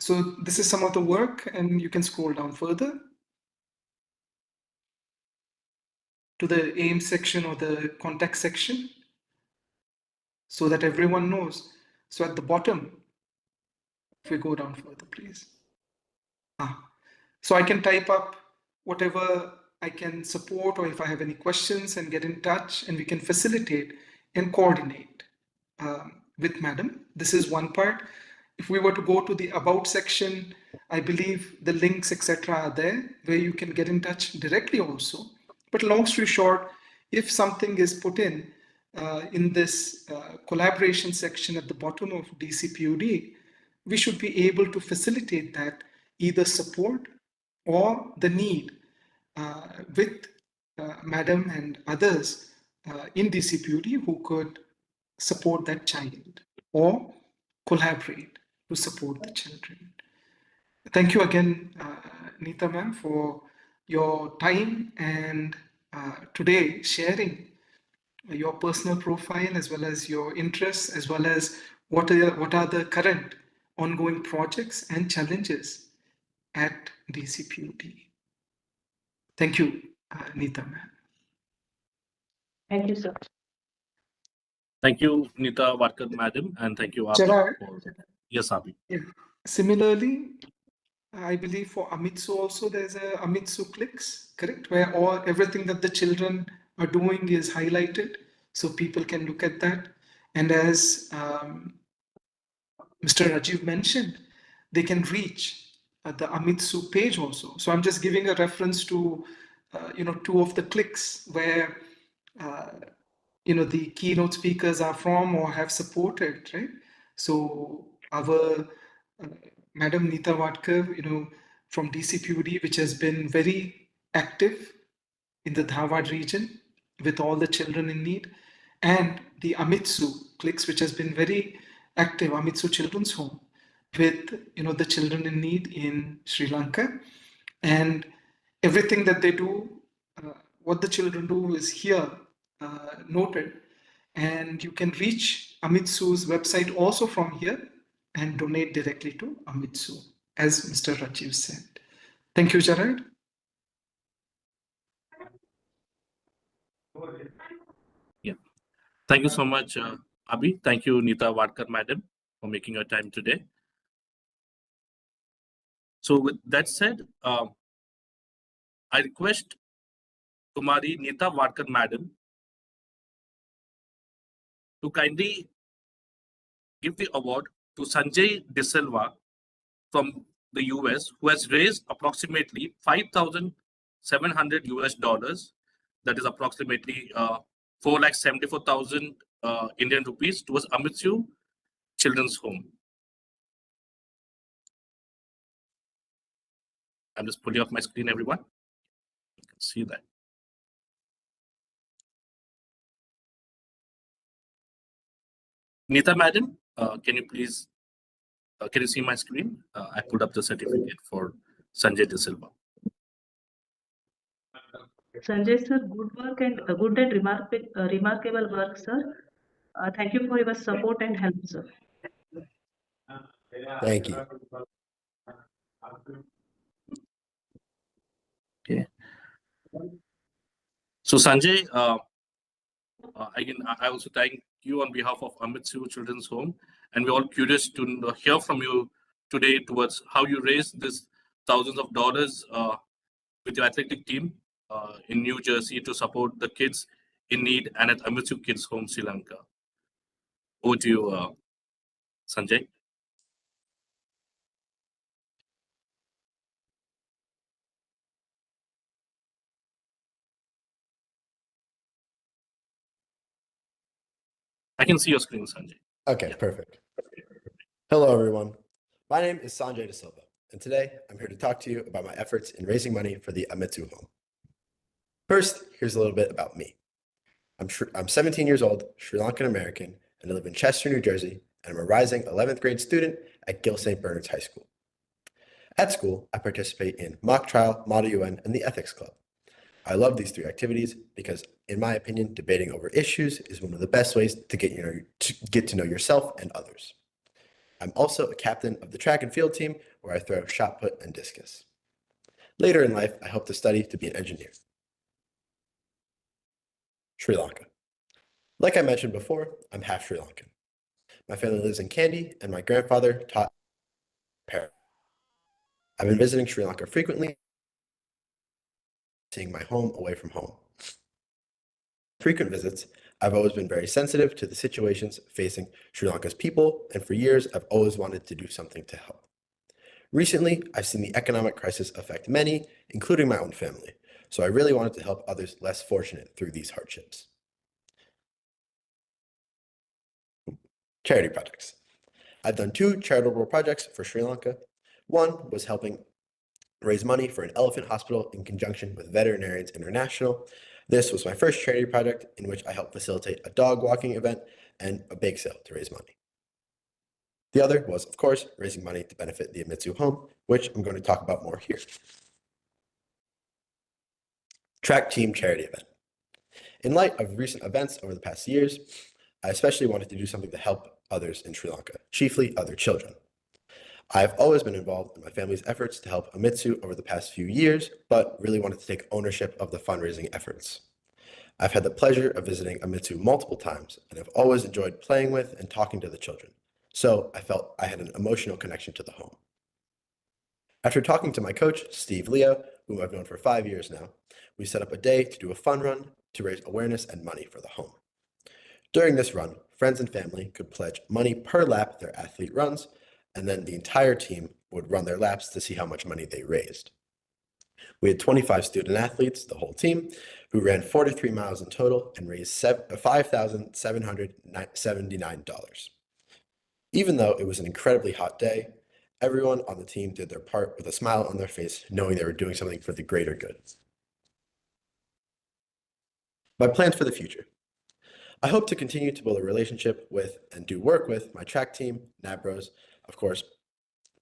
So this is some of the work, and you can scroll down further to the aim section or the contact section so that everyone knows. So at the bottom, if we go down further, please. So I can type up whatever I can support, or if I have any questions, and get in touch, and we can facilitate and coordinate with Madam. This is one part. If we were to go to the About section, I believe the links, etc. are there where you can get in touch directly also. But long story short, if something is put in this collaboration section at the bottom of DCPUD, we should be able to facilitate that, either support or the need with madam and others in DCPUD who could support that child or collaborate to support the children. Thank you again, Neeta ma'am, for your time and today sharing your personal profile as well as your interests, as well as what are the current ongoing projects and challenges at DCPUD. Thank you, Neeta ma'am.
Thank you, sir.
Thank you, Nita Wadkar, madam, and thank you, Abi.
Gerard?
Yes, Abi.
Yeah. Similarly, I believe for Amitsu also there's a Amitsu clicks, correct? Where everything that the children are doing is highlighted so people can look at that. And as Mr. Rajiv mentioned, they can reach the Amitsu page also. So I'm just giving a reference to, two of the clicks where, the keynote speakers are from or have supported, right? So our Madam Neeta Wadkar, from DCPUD, which has been very active in the Dharwad region with all the children in need, and the Amitsu clicks, which has been very active, Amitsu Children's Home, with the children in need in Sri Lanka, and everything that they do, what the children do is here noted, and you can reach Amitsu's website also from here and donate directly to Amitsu, as Mr. Rajiv said. Thank you, Gerard.
Yeah. Thank you so much, Abi. Thank you, Nita Wadkar, madam, for making your time today. So with that said, I request Kumari Nita Wadkar, madam, to kindly give the award to Sanjay De Silva from the US, who has raised approximately $5,700 that is approximately 4,74,000 Indian rupees towards Amitsu Children's Home. I'm just pulling up my screen, everyone. You can see that. Nita, madam, can you please, can you see my screen? I put up the certificate for Sanjay De Silva.
Sanjay sir, good work and good and remarkable work, sir. Thank you for your support and help, sir.
Thank you.
Okay. So Sanjay, again, I also thank you on behalf of Amitsu Children's Home, and we're all curious to hear from you today towards how you raised this thousands of dollars with your athletic team in New Jersey to support the kids in need and at Amitsu Kids Home, Sri Lanka. Over to you, Sanjay. I can see your screen, Sanjay.
Okay, perfect. Hello, everyone. My name is Sanjay De Silva, and today I'm here to talk to you about my efforts in raising money for the Amitsu Home. First, here's a little bit about me. I'm 17 years old, Sri Lankan American, and I live in Chester, New Jersey, and I'm a rising 11th grade student at Gill St. Bernard's High School. At school, I participate in mock trial, Model UN, and the Ethics Club. I love these three activities because, in my opinion, debating over issues is one of the best ways to get to know yourself and others. I'm also a captain of the track and field team where I throw shot put and discus. Later in life, I hope to study to be an engineer. Sri Lanka. Like I mentioned before, I'm half Sri Lankan. My family lives in Kandy, and my grandfather taught Para. I've been visiting Sri Lanka frequently, seeing my home away from home. Frequent visits, I've always been very sensitive to the situations facing Sri Lanka's people, and for years, I've always wanted to do something to help. Recently, I've seen the economic crisis affect many, including my own family, so I really wanted to help others less fortunate through these hardships. Charity projects. I've done 2 charitable projects for Sri Lanka. One was helping raise money for an elephant hospital in conjunction with Veterinarians International. This was my first charity project in which I helped facilitate a dog walking event and a bake sale to raise money. The other was, of course, raising money to benefit the Amitsu home, which I'm going to talk about more here. Track team charity event. In light of recent events over the past years, I especially wanted to do something to help others in Sri Lanka, chiefly other children. I have always been involved in my family's efforts to help Amitsu over the past few years, but really wanted to take ownership of the fundraising efforts. I've had the pleasure of visiting Amitsu multiple times and have always enjoyed playing with and talking to the children, so I felt I had an emotional connection to the home. After talking to my coach, Steve Leo, whom I've known for 5 years now, we set up a day to do a fun run to raise awareness and money for the home. During this run, friends and family could pledge money per lap their athlete runs, and then the entire team would run their laps to see how much money they raised. We had 25 student athletes, the whole team, who ran 43 miles in total and raised $5,779. Even though it was an incredibly hot day, everyone on the team did their part with a smile on their face, knowing they were doing something for the greater good. My plans for the future. I hope to continue to build a relationship with and do work with my track team, NABROs, of course,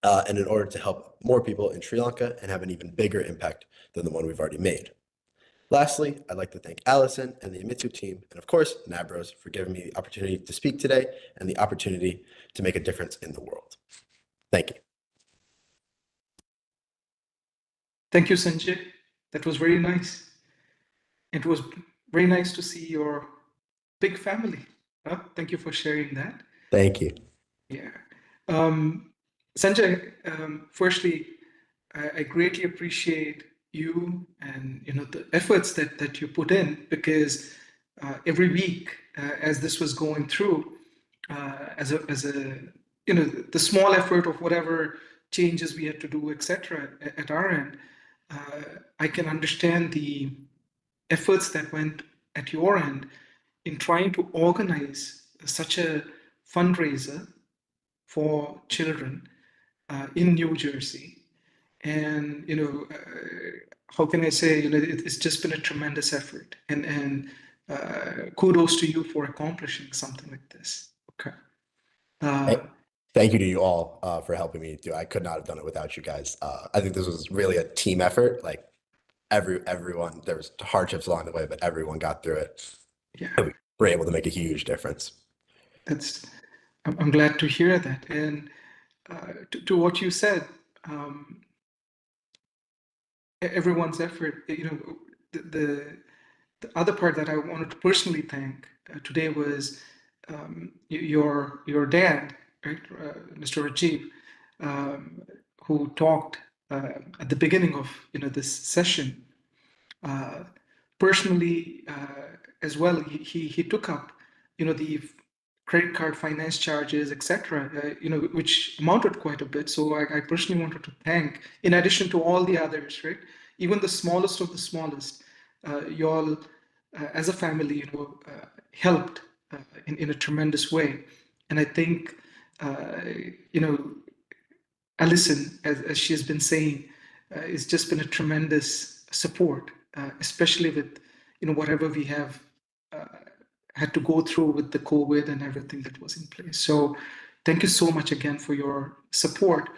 and in order to help more people in Sri Lanka and have an even bigger impact than the one we've already made. Lastly, I'd like to thank Allison and the Amitsu team, and of course, NABROs, for giving me the opportunity to speak today and the opportunity to make a difference in the world. Thank you.
Thank you, Sanjay. That was very nice. It was very nice to see your big family. Thank you for sharing that.
Thank you.
Yeah. Sanjay, firstly, I greatly appreciate you and the efforts that you put in, because every week as this was going through, as a the small effort of whatever changes we had to do, etc. At our end, I can understand the efforts that went at your end in trying to organize such a fundraiser for children in New Jersey. And how can I say, it's just been a tremendous effort, and kudos to you for accomplishing something like this. Okay.
Thank you to you all for helping me do. I could not have done it without you guys. I think this was really a team effort. Like everyone, there was hardships along the way, but everyone got through it.
Yeah,
we were able to make a huge difference.
I'm glad to hear that. And to what you said, everyone's effort. The other part that I wanted to personally thank today was your dad, right, Mr. Rajiv, who talked at the beginning of this session. Personally, as well, he took up the credit card finance charges, etc., which amounted quite a bit. So I personally wanted to thank, in addition to all the others, right, even the smallest of the smallest, you all as a family, helped in a tremendous way. And I think, Alison, as she has been saying, it's just been a tremendous support, especially with, whatever we have had to go through with the COVID and everything that was in place. So thank you so much again for your support.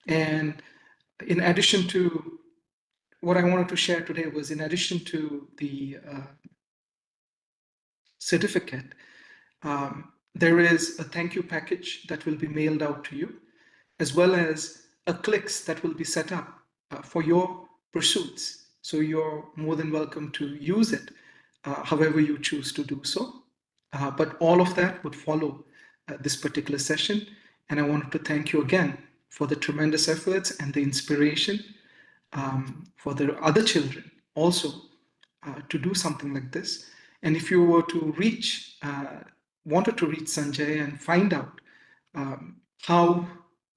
And in addition to what I wanted to share today was, in addition to the certificate, there is a thank you package that will be mailed out to you, as well as a clicks that will be set up for your pursuits. So you're more than welcome to use it however you choose to do so. But all of that would follow this particular session. And I wanted to thank you again for the tremendous efforts and the inspiration for the other children also to do something like this. And if you were to wanted to reach Sanjay and find out how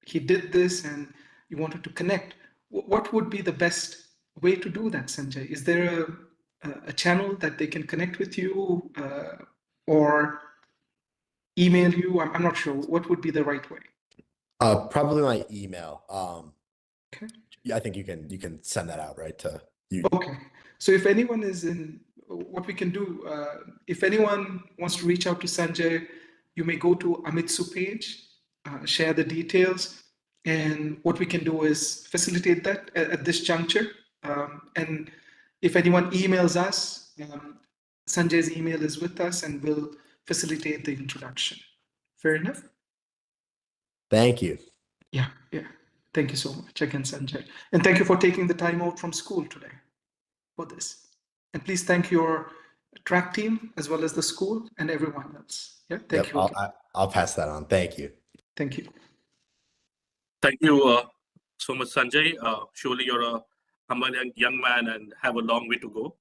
he did this, and you wanted to connect, what would be the best way to do that, Sanjay? Is there a channel that they can connect with you or email you? I'm not sure. What would be the right way?
Probably my email.
Okay.
Yeah, I think you can send that out, right, to you.
Okay. So if anyone is what we can do, if anyone wants to reach out to Sanjay, you may go to Amitsu page, share the details, and what we can do is facilitate that at this juncture. And if anyone emails us, Sanjay's email is with us, and we'll facilitate the introduction. Fair enough?
Thank you.
Yeah. Thank you so much again, Sanjay. And thank you for taking the time out from school today for this. And please thank your track team as well as the school and everyone else. Yeah, thank you.
I'll pass that on. Thank you.
Thank you.
Thank you so much, Sanjay. Surely you're a humble young man and have a long way to go.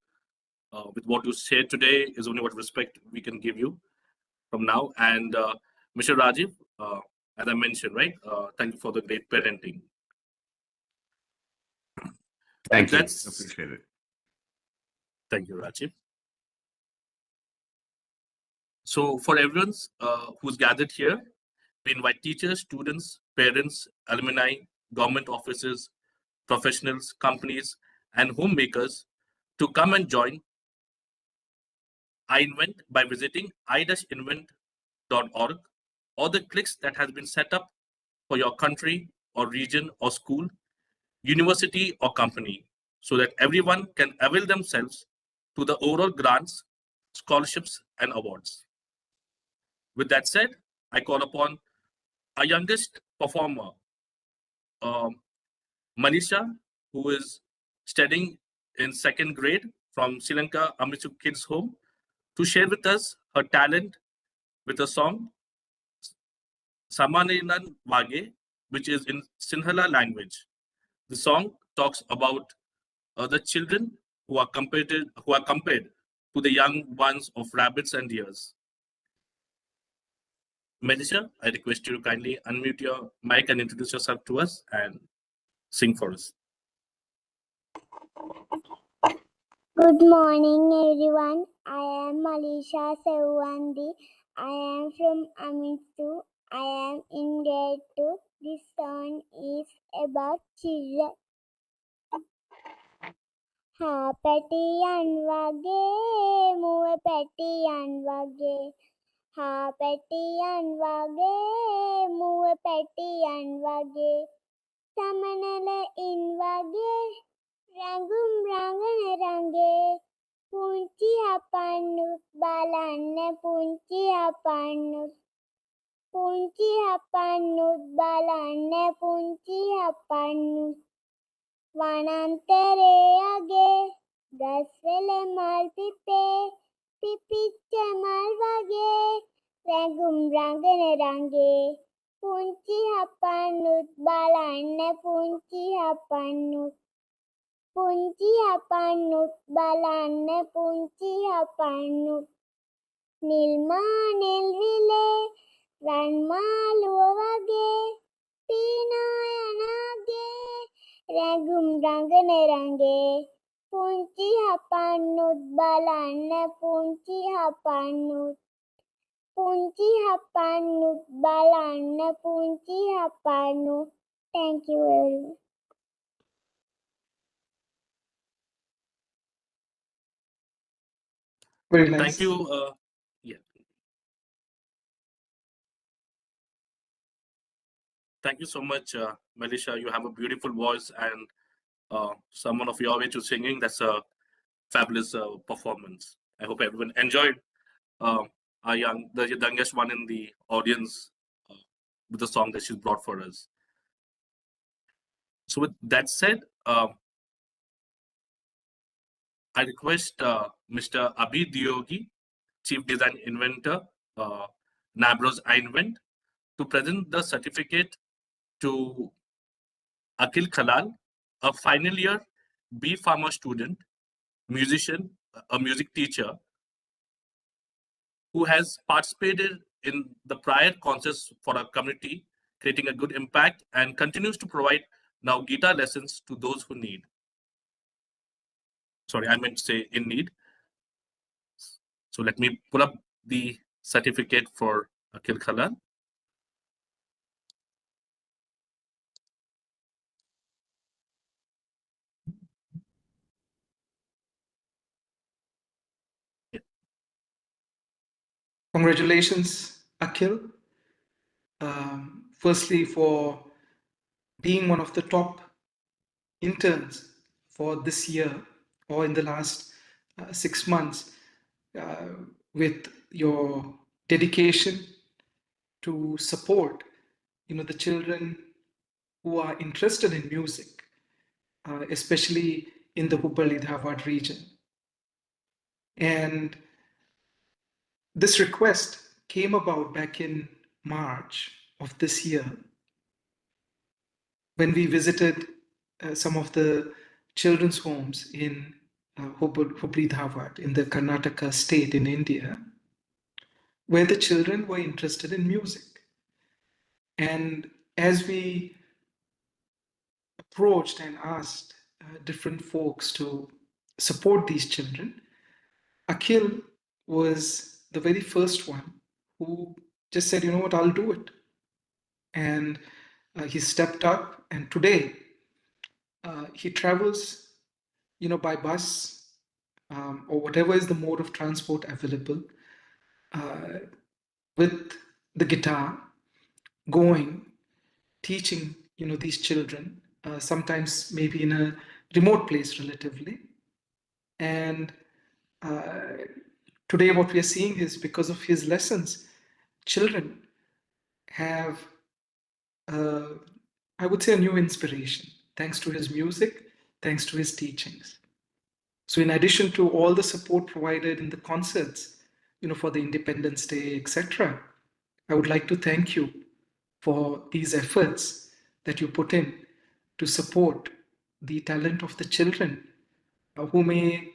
With what you shared today is only what respect we can give you from now. And Mr. Rajiv, as I mentioned, right? Thank you for the great parenting.
Thank you.
That's-
Appreciate it.
Thank you, Rajiv. So for everyone who's gathered here, we invite teachers, students, parents, alumni, government offices, professionals, companies, and homemakers to come and join iINVENT by visiting i-invent.org, or the clicks that has been set up for your country or region or school, university or company, so that everyone can avail themselves to the overall grants, scholarships, and awards. With that said, I call upon our youngest performer, Manisha, who is studying in 2nd grade from Sri Lanka Amitsu Kids Home, to share with us her talent with a song, Samaninan Vage, which is in Sinhala language. The song talks about the children who are compared to the young ones of rabbits and deers. Manisha, I request you to kindly unmute your mic and introduce yourself to us and sing for us.
Good morning, everyone. I am Alisha Sevandi. I am from Amitsu. I am in grade 2. This song is about children. Ha පැටියන් වගේ මුව පැටියන් වගේ Ha පැටියන් වගේ මුව පැටියන් වගේ සමනලයින් වගේ රැඟුම් රඟන රඟේ පුංචි හපන්නුත් බලන්න පුංචි හපන්නුත් බලන්න පුංචි හපන්නුත් වනන්තරේ අගේ ගස්වල මල් පිපේ පිපිච්ච මල් වගේ රැඟුම් රඟන රඟේ පුංචි හපන්නුත් බලන්න පුංචි හපන්නුත් බලන්න පුංචි හපන්නුත් නිල්මා නෙල්විලේ රන්මාළුව වගේ පීනා යනාගේ රැඟුම් රඟන රඟේ පුංචි හපන්නුත් බලන්න පුංචි හපන්නුත් බලන්න පුංචි හපන්නුත්. Thank you everyone.
Very nice.
Thank you. Thank you so much, Manisha. You have a beautiful voice and someone of your way to singing. That's a fabulous performance. I hope everyone enjoyed the youngest one in the audience with the song that she's brought for us. So with that said, I request Mr. Abhi Diogi, Chief Design Inventor, NABRO's iINVENT, to present the certificate to Akhil Khalal, a final year B Pharma student, musician, a music teacher, who has participated in the prior concerts for our community, creating a good impact, and continues to provide now guitar lessons to those who need. Sorry, I meant to say in need. So let me pull up the certificate for Akhil Khalal.
Congratulations, Akhil. Firstly, for being one of the top interns for this year or in the last 6 months, uh, with your dedication to support, the children who are interested in music, especially in the Hubballi Dharwad region. And this request came about back in March of this year when we visited some of the children's homes in Hubli Dharwad in the Karnataka state in India, where the children were interested in music. And as we approached and asked different folks to support these children, Akhil was the very first one who just said, you know what, I'll do it. And he stepped up, and today he travels, by bus or whatever is the mode of transport available, with the guitar, going, teaching, these children, sometimes maybe in a remote place relatively. And today what we are seeing is because of his lessons, children have, I would say, a new inspiration, thanks to his music, thanks to his teachings. So in addition to all the support provided in the concerts, for the Independence Day, etc., I would like to thank you for these efforts that you put in to support the talent of the children who may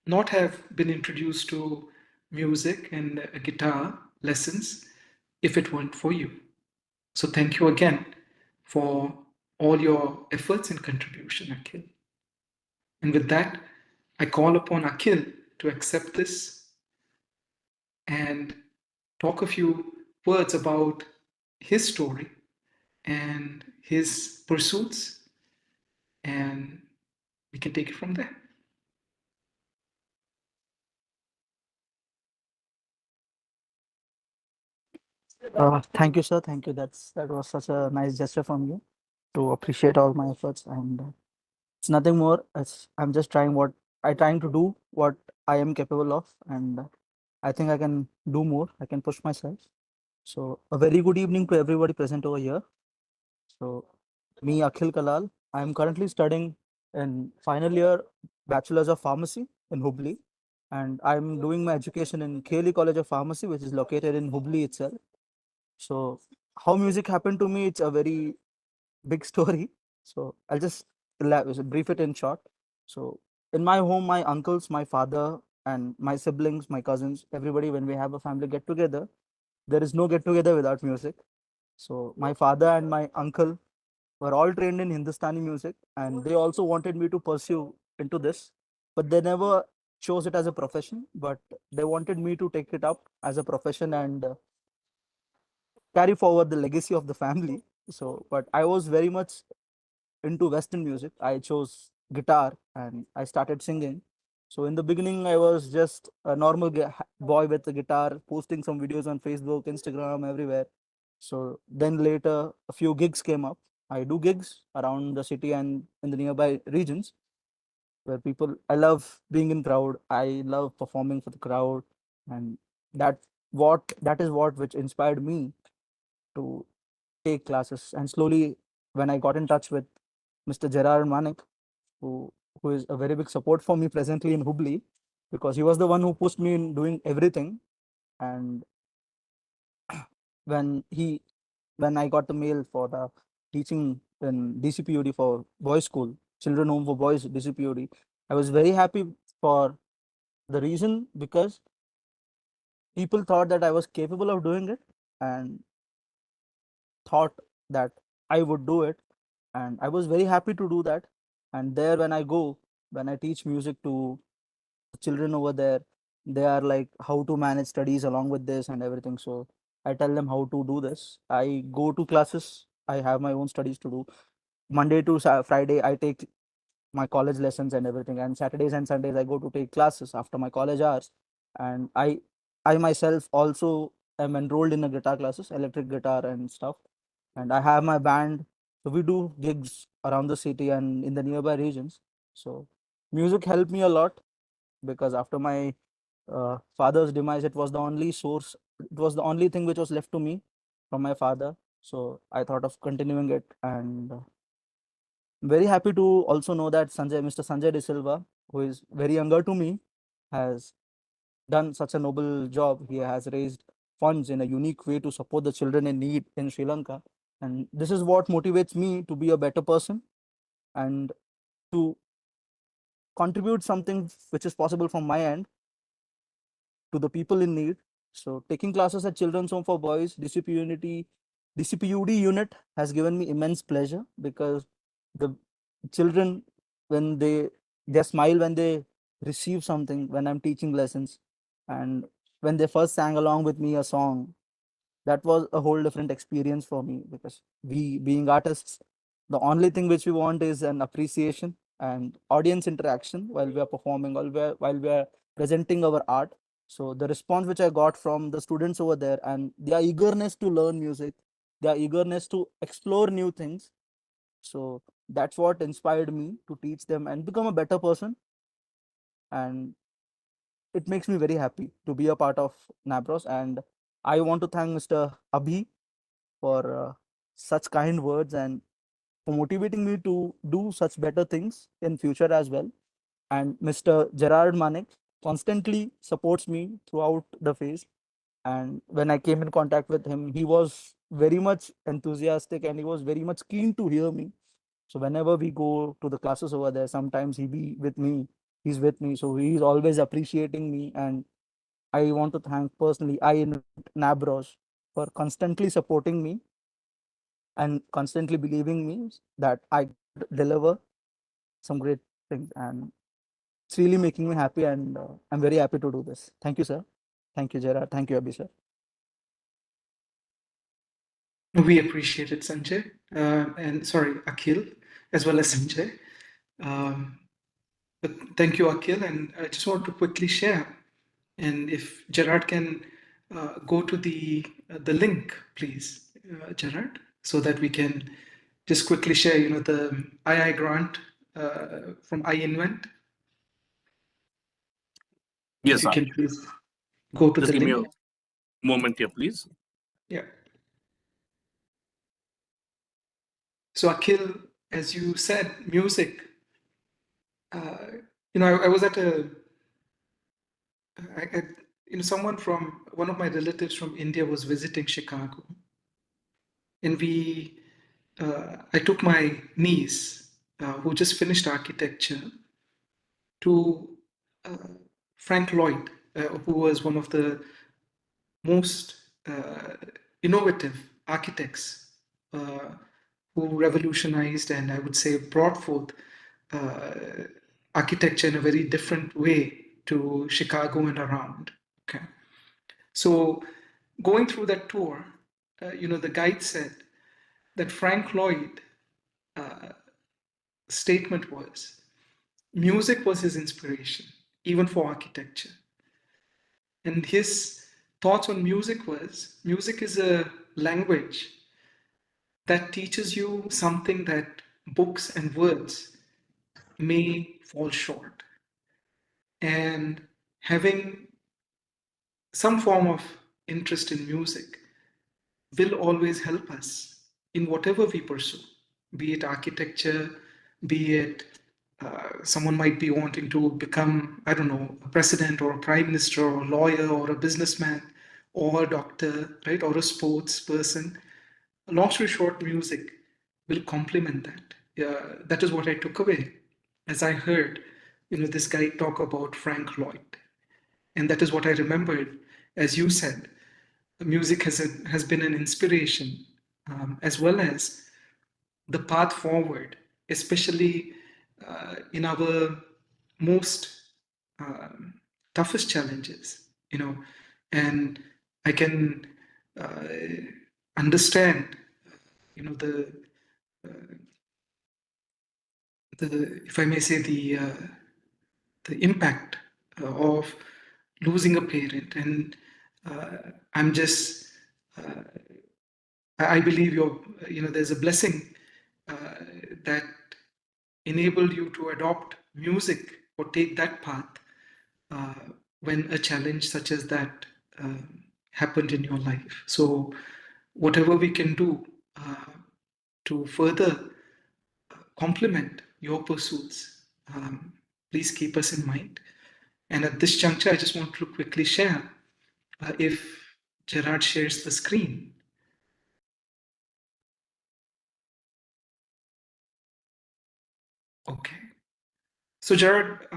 not have been introduced to music and guitar lessons if it weren't for you. So thank you again for all your efforts and contribution, Akhil. And with that, I call upon Akhil to accept this and talk a few words about his story and his pursuits, and we can take it from there.
Thank you, sir. Thank you. That was such a nice gesture from you to appreciate all my efforts, and it's nothing more. I'm just trying to do what I am capable of, and I think I can do more. I can push myself. So a very good evening to everybody present over here. So me, Akhil Kalal. I am currently studying in final year Bachelor's of Pharmacy in Hubli, and I'm doing my education in Kheli College of Pharmacy, which is located in Hubli itself. So how music happened to me, it's a very big story. So I'll just brief it in short. So in my home, my uncles, my father, and my siblings, my cousins, everybody, when we have a family get together, there is no get together without music. So my father and my uncle were all trained in Hindustani music, and they also wanted me to pursue into this, but they never chose it as a profession. But they wanted me to take it up as a profession and carry forward the legacy of the family. So, but I was very much into Western music. I chose guitar and I started singing. So in the beginning, I was just a normal boy with a guitar, posting some videos on Facebook, Instagram, everywhere. So then later, a few gigs came up. I do gigs around the city and in the nearby regions where people. I love being in crowd. I love performing for the crowd, and that that is what which inspired me to take classes. And slowly, when I got in touch with Mr. Gerard Manik, who is a very big support for me presently in Hubli, because he was the one who pushed me in doing everything. And when he when I got the mail for the teaching in DCPUD for boys school, children home for boys DCPUD, I was very happy for the reason because people thought that I was capable of doing it and thought that I would do it, and I was very happy to do that. And there, when I teach music to the children over there, they are like how to manage studies along with this and everything. So I tell them how to do this. I go to classes. I have my own studies to do. Monday to Friday, I take my college lessons and everything, and Saturdays and Sundays I go to take classes after my college hours. And I I myself also am enrolled in a guitar classes, electric guitar and stuff, and I have my band. So we do gigs around the city and in the nearby regions. So music helped me a lot because after my father's demise, it was the only source, it was the only thing which was left to me from my father. So I thought of continuing it, and I'm very happy to also know that Mr. Sanjay De Silva, who is very younger to me, has done such a noble job. He has raised funds in a unique way to support the children in need in Sri Lanka. And this is what motivates me to be a better person and to contribute something which is possible from my end to the people in need. So taking classes at Children's Home for Boys, DCPUD unit has given me immense pleasure because the children, when they smile when they receive something, when I'm teaching lessons, and when they first sang along with me a song, that was a whole different experience for me because we being artists, the only thing which we want is an appreciation and audience interaction while we are performing, while we are presenting our art. So the response which I got from the students over there and their eagerness to learn music, their eagerness to explore new things, so that's what inspired me to teach them and become a better person. And it makes me very happy to be a part of Nabros. And I want to thank Mr. Abhi for such kind words and for motivating me to do such better things in future as well. And Mr. Gerard Manek constantly supports me throughout the phase. And when I came in contact with him, he was very much enthusiastic and he was very much keen to hear me. So whenever we go to the classes over there, sometimes he be with me, he's with me. So he's always appreciating me. And I want to thank personally iINVENT Nabros for constantly supporting me and constantly believing me that I could deliver some great things. And it's really making me happy, and I'm very happy to do this. Thank you, sir. Thank you, Gerard. Thank you, Abhi, sir.
We appreciate it, Sanjay, and sorry, Akhil, as well as Sanjay. But thank you, Akhil, and I just want to quickly share, and if Gerard can go to the link, please, Gerard, so that we can just quickly share, the II grant from iINVENT.
Yes,
If you
sir.
can please go to
Just
the
give me
link.
a moment here, please.
Yeah. So Akhil, as you said, music. I was at someone from one of my relatives from India was visiting Chicago, and I took my niece, who just finished architecture, to Frank Lloyd, who was one of the most innovative architects who revolutionized and I would say brought forth architecture in a very different way to Chicago and around. Okay, so going through that tour, the guide said that Frank Lloyd statement was music was his inspiration, even for architecture. And his thoughts on music was music is a language that teaches you something that books and words may fall short. And having some form of interest in music will always help us in whatever we pursue, be it architecture, be it someone might be wanting to become, I don't know, a president or a prime minister or a lawyer or a businessman or a doctor, right, or a sports person. Long story short, music will complement that. That is what I took away as I heard, this guy talk about Frank Lloyd. And that is what I remembered, as you said, music has been an inspiration, as well as the path forward, especially in our most toughest challenges, and I can understand, the if I may say the impact of losing a parent, and I'm just, I believe there's a blessing that enabled you to adopt music or take that path when a challenge such as that happened in your life. So whatever we can do to further complement your pursuits, please keep us in mind. And at this juncture, I just want to quickly share if Gerard shares the screen. Okay. So Gerard,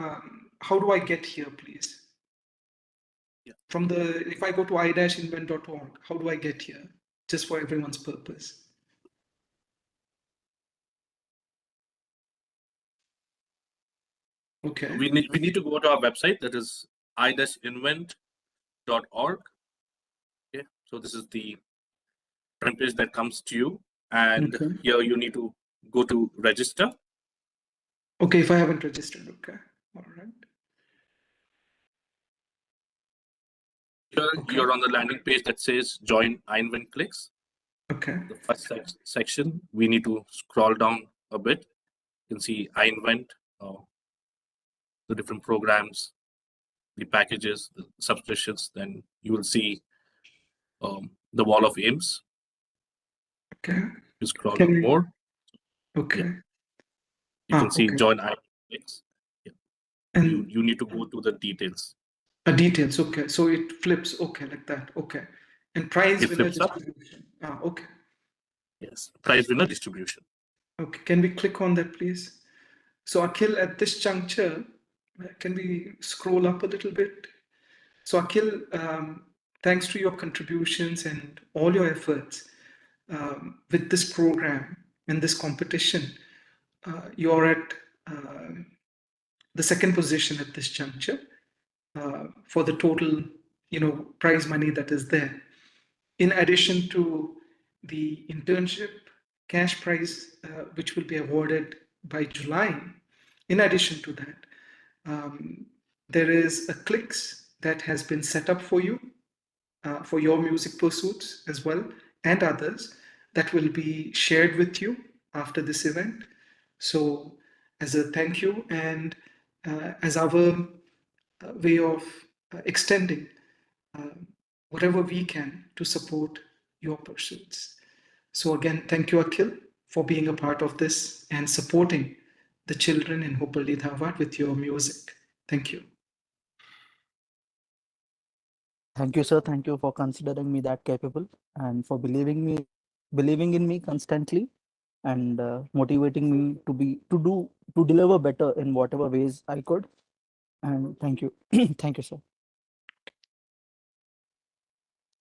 how do I get here, please?
Yeah.
If I go to i-invent.org, how do I get here? Just for everyone's purpose. Okay.
We need to go to our website, that is i-invent.org. Okay, so this is the front page that comes to you, and here you need to go to register.
Okay, if I haven't registered, okay, all right.
Here you're on the landing page that says join iINVENT clicks.
Okay.
The first section, we need to scroll down a bit. You can see iINVENT, the different programs, the packages, the subscriptions. Then you will see the wall of aims.
Okay.
You scroll down more.
Okay.
Yeah. You can see join iINVENT clicks. Yeah.
And
you need to go to the details.
Details, okay. So it flips, okay, like that, okay. And prize winner distribution. Okay.
Yes, prize winner distribution.
Okay, can we click on that, please? So Akhil, at this juncture, can we scroll up a little bit? So Akhil, thanks to your contributions and all your efforts with this program and this competition, you're at the second position at this juncture for the total, prize money that is there. In addition to the internship cash prize, which will be awarded by July, in addition to that, there is a clicks that has been set up for you for your music pursuits as well, and others that will be shared with you after this event. So as a thank you and as our way of extending whatever we can to support your pursuits. So again, thank you, Akhil, for being a part of this and supporting the children in Hubballi Dharwad with your music. Thank you.
Thank you, sir. Thank you for considering me that capable and for believing in me constantly and motivating me to deliver better in whatever ways I could. And thank you. Thank you, sir.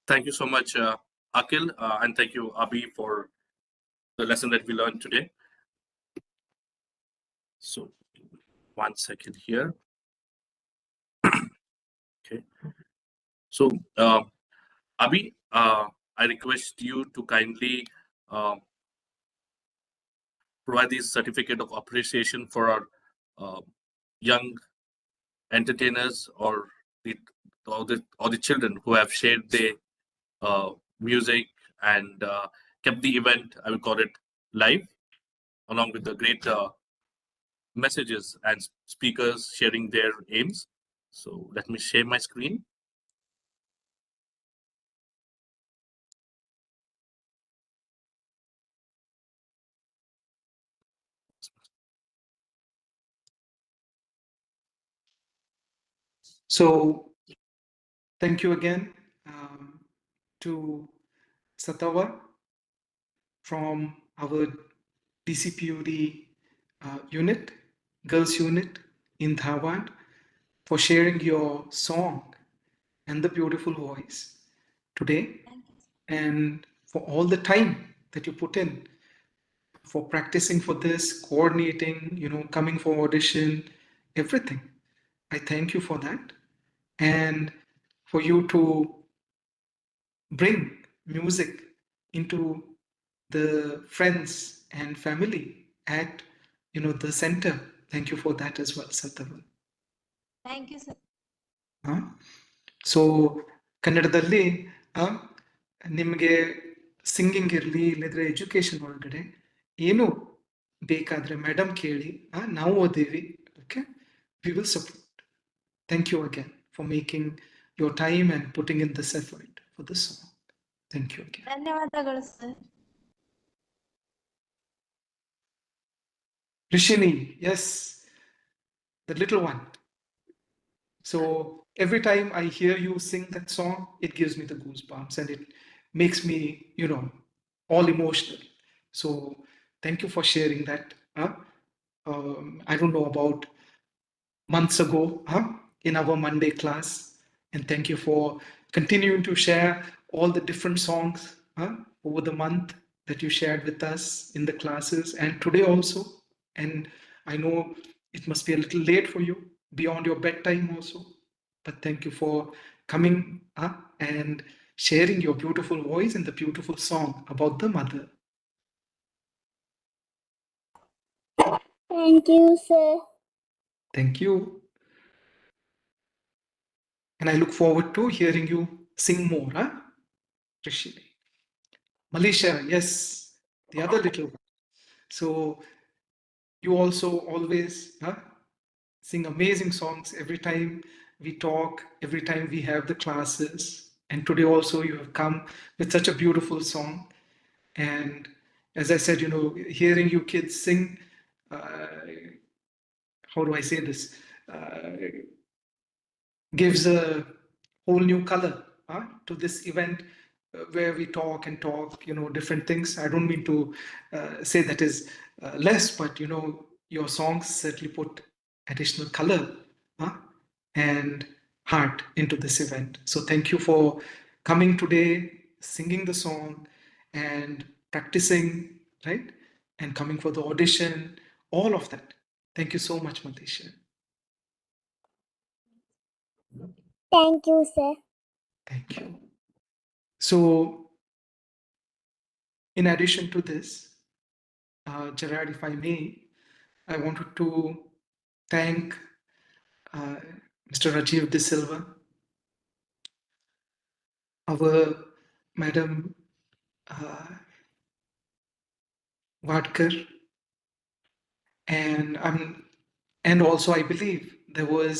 Thank you so much, Akhil, and thank you, Abhi, for the lesson that we learned today. So, 1 second here. Okay. So, Abhi, I request you to kindly provide this certificate of appreciation for our young entertainers or the children who have shared their music and kept the event, I will call it, live, along with the great messages and speakers sharing their aims. So let me share my screen.
So thank you again to Satawa from our DCPUD unit, girls unit in Dharwad, for sharing your song and the beautiful voice today, and for all the time that you put in for practicing for this, coordinating, coming for audition, everything. I thank you for that. And for you to bring music into the friends and family at the center. Thank you for that as well, Satava.
Thank you, sir.
So ಕನ್ನಡದಲ್ಲಿ ನಿಮಗೆ singing ಇರಲಿ ಇಲ್ಲದ್ರೆ education ಒಳಗಡೆ ಏನು ಬೇಕಾದರೆ madam ಕೇಳಿ ನಾವು ಓದೀವಿ. Okay, we will support. Thank you again for making your time and putting in this effort for this song. Thank you again.
ಧನ್ಯವಾದಗಳು sir.
Rishini, yes, the little one. So every time I hear you sing that song, it gives me the goosebumps and it makes me, all emotional. So thank you for sharing that. I don't know about months ago in our Monday class. And thank you for continuing to share all the different songs over the month that you shared with us in the classes and today also. And I know it must be a little late for you, beyond your bedtime also. But thank you for coming and sharing your beautiful voice and the beautiful song about the mother.
Thank you, sir.
Thank you. And I look forward to hearing you sing more, Rishini. Malisha, yes, the other little one. So you also always sing amazing songs every time we talk, every time we have the classes. And today also you have come with such a beautiful song. And as I said, hearing you kids sing, how do I say this? Gives a whole new color to this event where we talk and talk, different things. I don't mean to say that is less, but your songs certainly put additional color and heart into this event. So thank you for coming today, singing the song and practicing, right? And coming for the audition, all of that. Thank you so much, Matisha.
Thank you, sir.
Thank you. So, in addition to this, Gerard, if I may, I wanted to thank Mr. Rajiv De Silva, our Madam Vadkar, and also I believe there was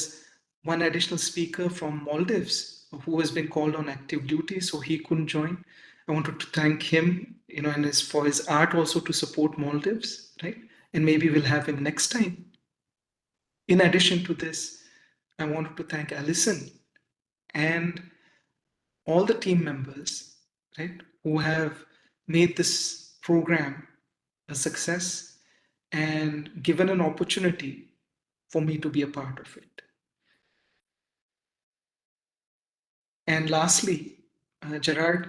one additional speaker from Maldives who has been called on active duty, so he couldn't join. I wanted to thank him, and for his art also to support Maldives, right? And maybe we'll have him next time. In addition to this, I wanted to thank Alison and all the team members, right, who have made this program a success and given an opportunity for me to be a part of it. And lastly, Gerard,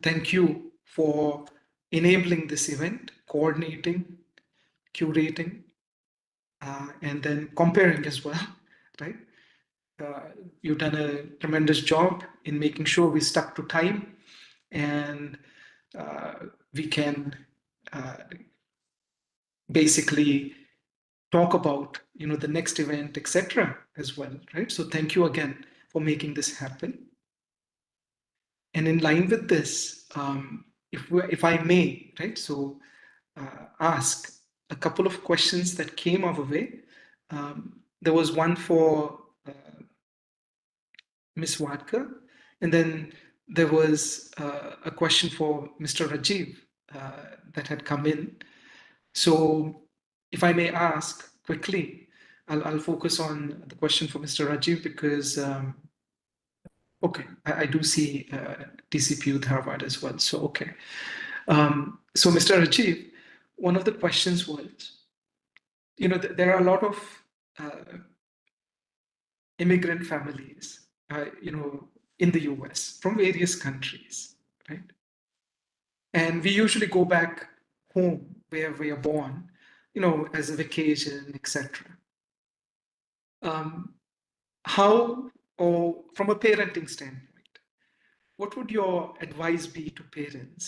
thank you for enabling this event, coordinating, curating, and then comparing as well, right? You've done a tremendous job in making sure we stuck to time and we can basically talk about the next event, etc. as well, right? So thank you again for making this happen. And in line with this, if I may, right, so ask a couple of questions that came our way. There was one for Ms. Wadkar, and then there was a question for Mr. Rajiv that had come in. So if I may ask quickly, I'll focus on the question for Mr. Rajiv because, okay, I do see DCP Youth Harvard as well. So, okay. So Mr. Rajiv, one of the questions was, there are a lot of immigrant families, in the US from various countries, right? And we usually go back home where we are born, as a vacation, etc. How, or from a parenting standpoint, what would your advice be to parents,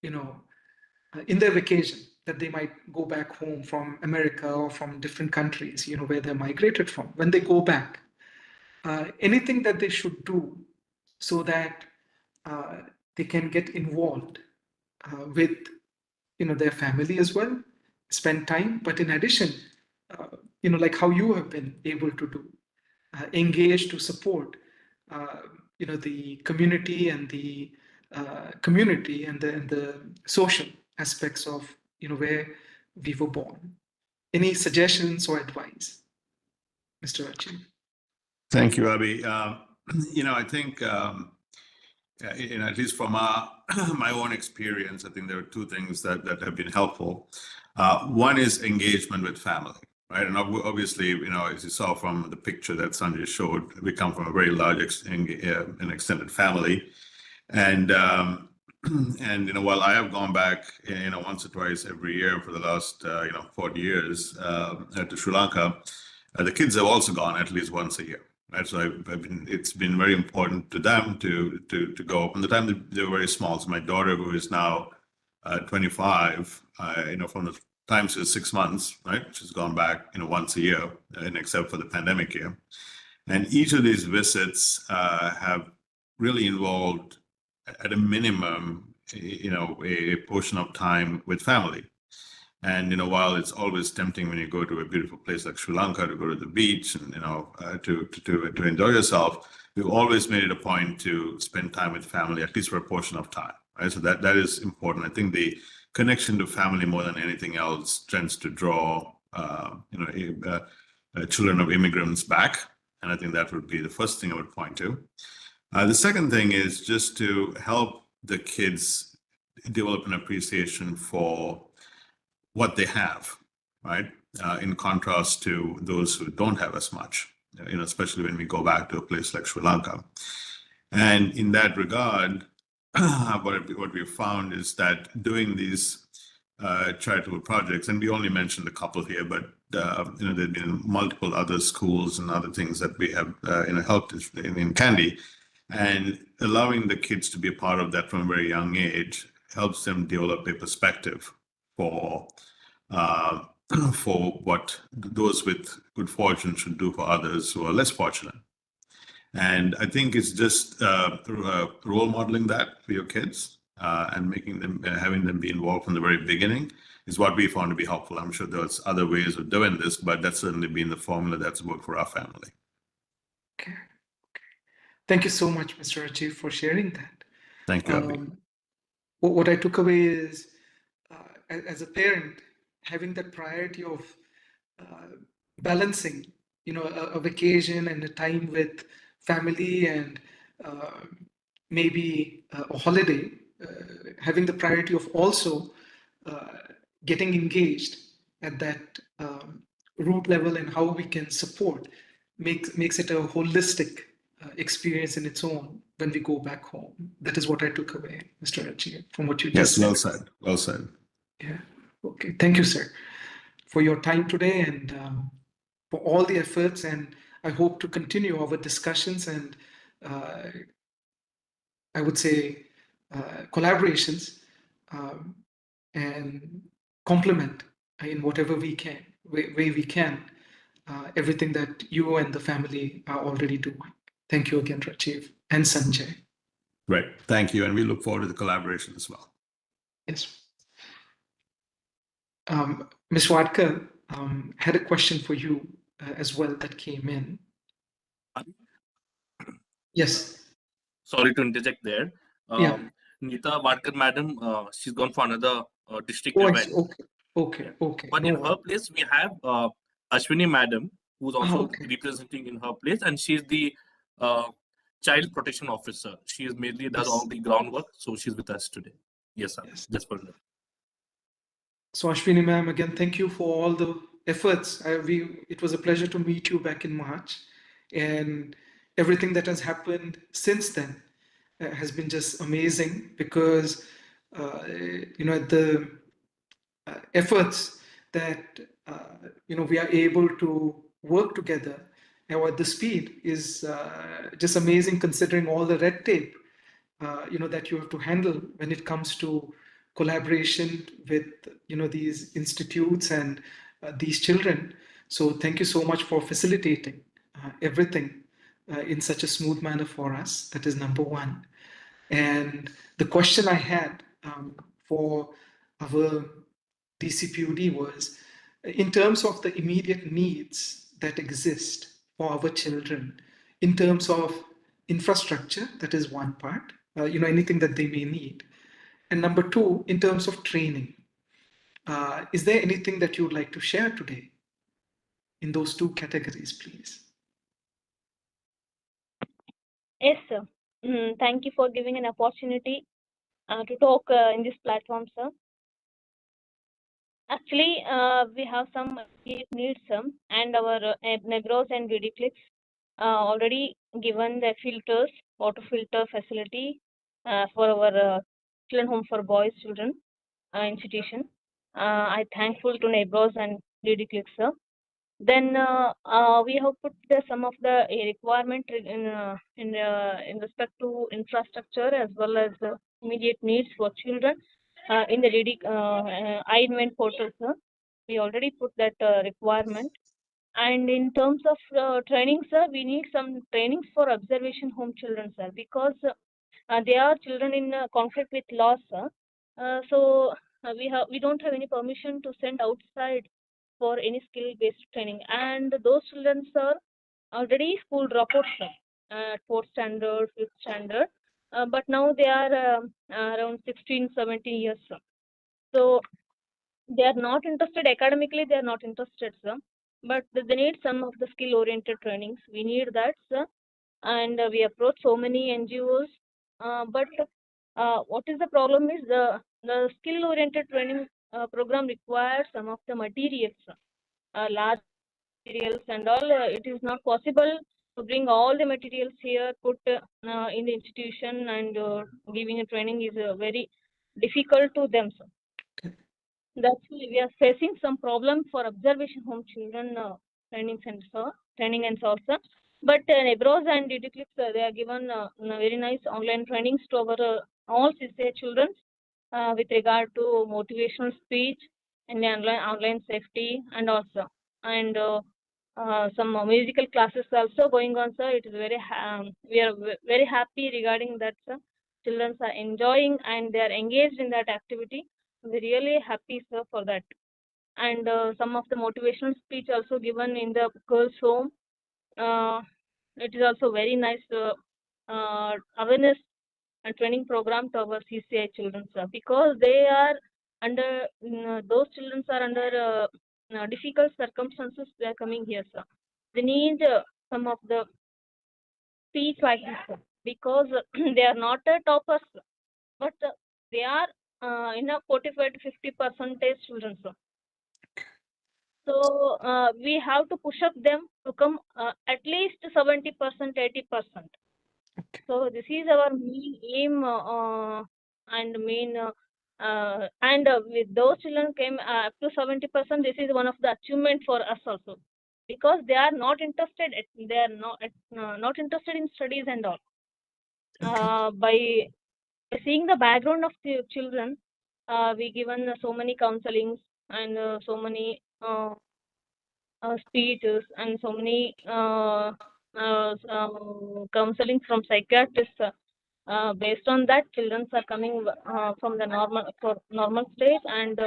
in their vacation that they might go back home from America or from different countries, where they're migrated from? When they go back, anything that they should do so that they can get involved with their family as well, spend time. But in addition, like how you have been able to do, engage to support the community and the social aspects of where we were born. Any suggestions or advice, Mr. Rajiv?
Thank you, Abhi. I think, at least from my own experience, I think there are two things that have been helpful. One is engagement with family, right? And obviously, as you saw from the picture that Sanjay showed, we come from a very large and extended family. And while I have gone back, once or twice every year for the last, 40 years to Sri Lanka, the kids have also gone at least once a year. Right, so it's been very important to them to go. From the time they were very small, so my daughter, who is now 25, from the time she was 6 months, right, she's gone back, once a year, and except for the pandemic year. And each of these visits have really involved, at a minimum, a portion of time with family. And while it's always tempting when you go to a beautiful place like Sri Lanka to go to the beach and to enjoy yourself, we've always made it a point to spend time with family, at least for a portion of time. Right, so that is important. I think the connection to family more than anything else tends to draw children of immigrants back, and I think that would be the first thing I would point to. The second thing is just to help the kids develop an appreciation for what they have, right? In contrast to those who don't have as much, especially when we go back to a place like Sri Lanka. And in that regard, what we've found is that doing these charitable projects, and we only mentioned a couple here, but there've been multiple other schools and other things that we have helped in Kandy, and allowing the kids to be a part of that from a very young age helps them develop a perspective for what those with good fortune should do for others who are less fortunate. And I think it's just role modeling that for your kids and having them be involved from the very beginning is what we found to be helpful. I'm sure there's other ways of doing this, but that's certainly been the formula that's worked for our family.
Okay. Thank you so much, Mr. Rajiv, for sharing that.
Thank you, Abhi.
What I took away is, as a parent, having that priority of balancing, a vacation and a time with family and maybe a holiday, having the priority of also getting engaged at that root level and how we can support makes it a holistic experience in its own when we go back home. That is what I took away, Mr. Rajiv, from what you just said.
Yes, well said. Well said.
Yeah. Okay. Thank you, sir, for your time today and for all the efforts. And I hope to continue our discussions and I would say collaborations and complement in whatever way we can everything that you and the family are already doing. Thank you again, Rajiv and Sanjay.
Great. Thank you. And we look forward to the collaboration as well.
Yes. Ms. Wadkar had a question for you as well that came in. Yes.
Sorry to interject there.
Yeah.
Nita Wadkar madam, she's gone for another district
Oh,
event.
Okay.
But in her place, we have Ashwini madam, who's also representing in her place, and she's the child protection officer. She is mainly does all the groundwork, so she's with us today. Yes, sir.
Yes.
Just for that.
So Ashwini ma'am, again, thank you for all the efforts. It was a pleasure to meet you back in March, and everything that has happened since then has been just amazing because the efforts that we are able to work together and at the speed is just amazing considering all the red tape that you have to handle when it comes to collaboration with these institutes and these children. So thank you so much for facilitating everything in such a smooth manner for us. That is number one. And the question I had for our DCPUD was, in terms of the immediate needs that exist for our children, in terms of infrastructure, that is one part, anything that they may need. And number two, in terms of training, is there anything that you would like to share today in those two categories, please?
Yes, sir. Thank you for giving an opportunity to talk in this platform, sir. Actually, we have some immediate needs, and our Nebros and VD clicks already given the filters, water filter facility for our children home for boys children institution. I thankful to Nebros and VD clicks, sir. Then we have put some of the requirement in respect to infrastructure as well as immediate needs for children in the iINVENT portal, sir. We already put that requirement. And in terms of training, sir, we need some trainings for observation home children, sir, because they are children in conflict with laws, sir. So we don't have any permission to send outside for any skill-based training. And those children are already school dropouts, sir, 4th standard, 5th standard. But now they are around 16, 17 years, sir. So they are not interested academically, they are not interested, sir. But they need some of the skill-oriented trainings. We need that, sir. And we approach so many NGOs. But what is the problem is the skill-oriented training program requires some of the materials, large materials and all. It is not possible to bring all the materials here, put in the institution, and giving a training is very difficult to them, sir. That's why we are facing some problem for observation home children training and so, sir. But Nebros and DigiClips, they are given very nice online trainings to our all CCA children with regard to motivational speech and online safety and also. And some musical classes also going on, sir. It is we are very happy regarding that, sir. Children are enjoying and they are engaged in that activity. We're really happy, sir, for that. And some of the motivational speech also given in the girls' home. It is also very nice awareness and training program to our CCI children, sir, because they are under those children are under difficult circumstances. They are coming here, sir. They need some of the speech like this, sir, because they are not toppers, but they are in a 45 to 50% children, sir. So we have to push up them to come at least 70%, 80%. So this is our main aim and main with those children came up to 70%. This is one of the achievement for us also, because they are not interested. They are not interested in studies and all. By seeing the background of the children, we given so many counselings and so many speeches and so many counseling from psychiatrists. Based on that, children are coming from the normal stage, and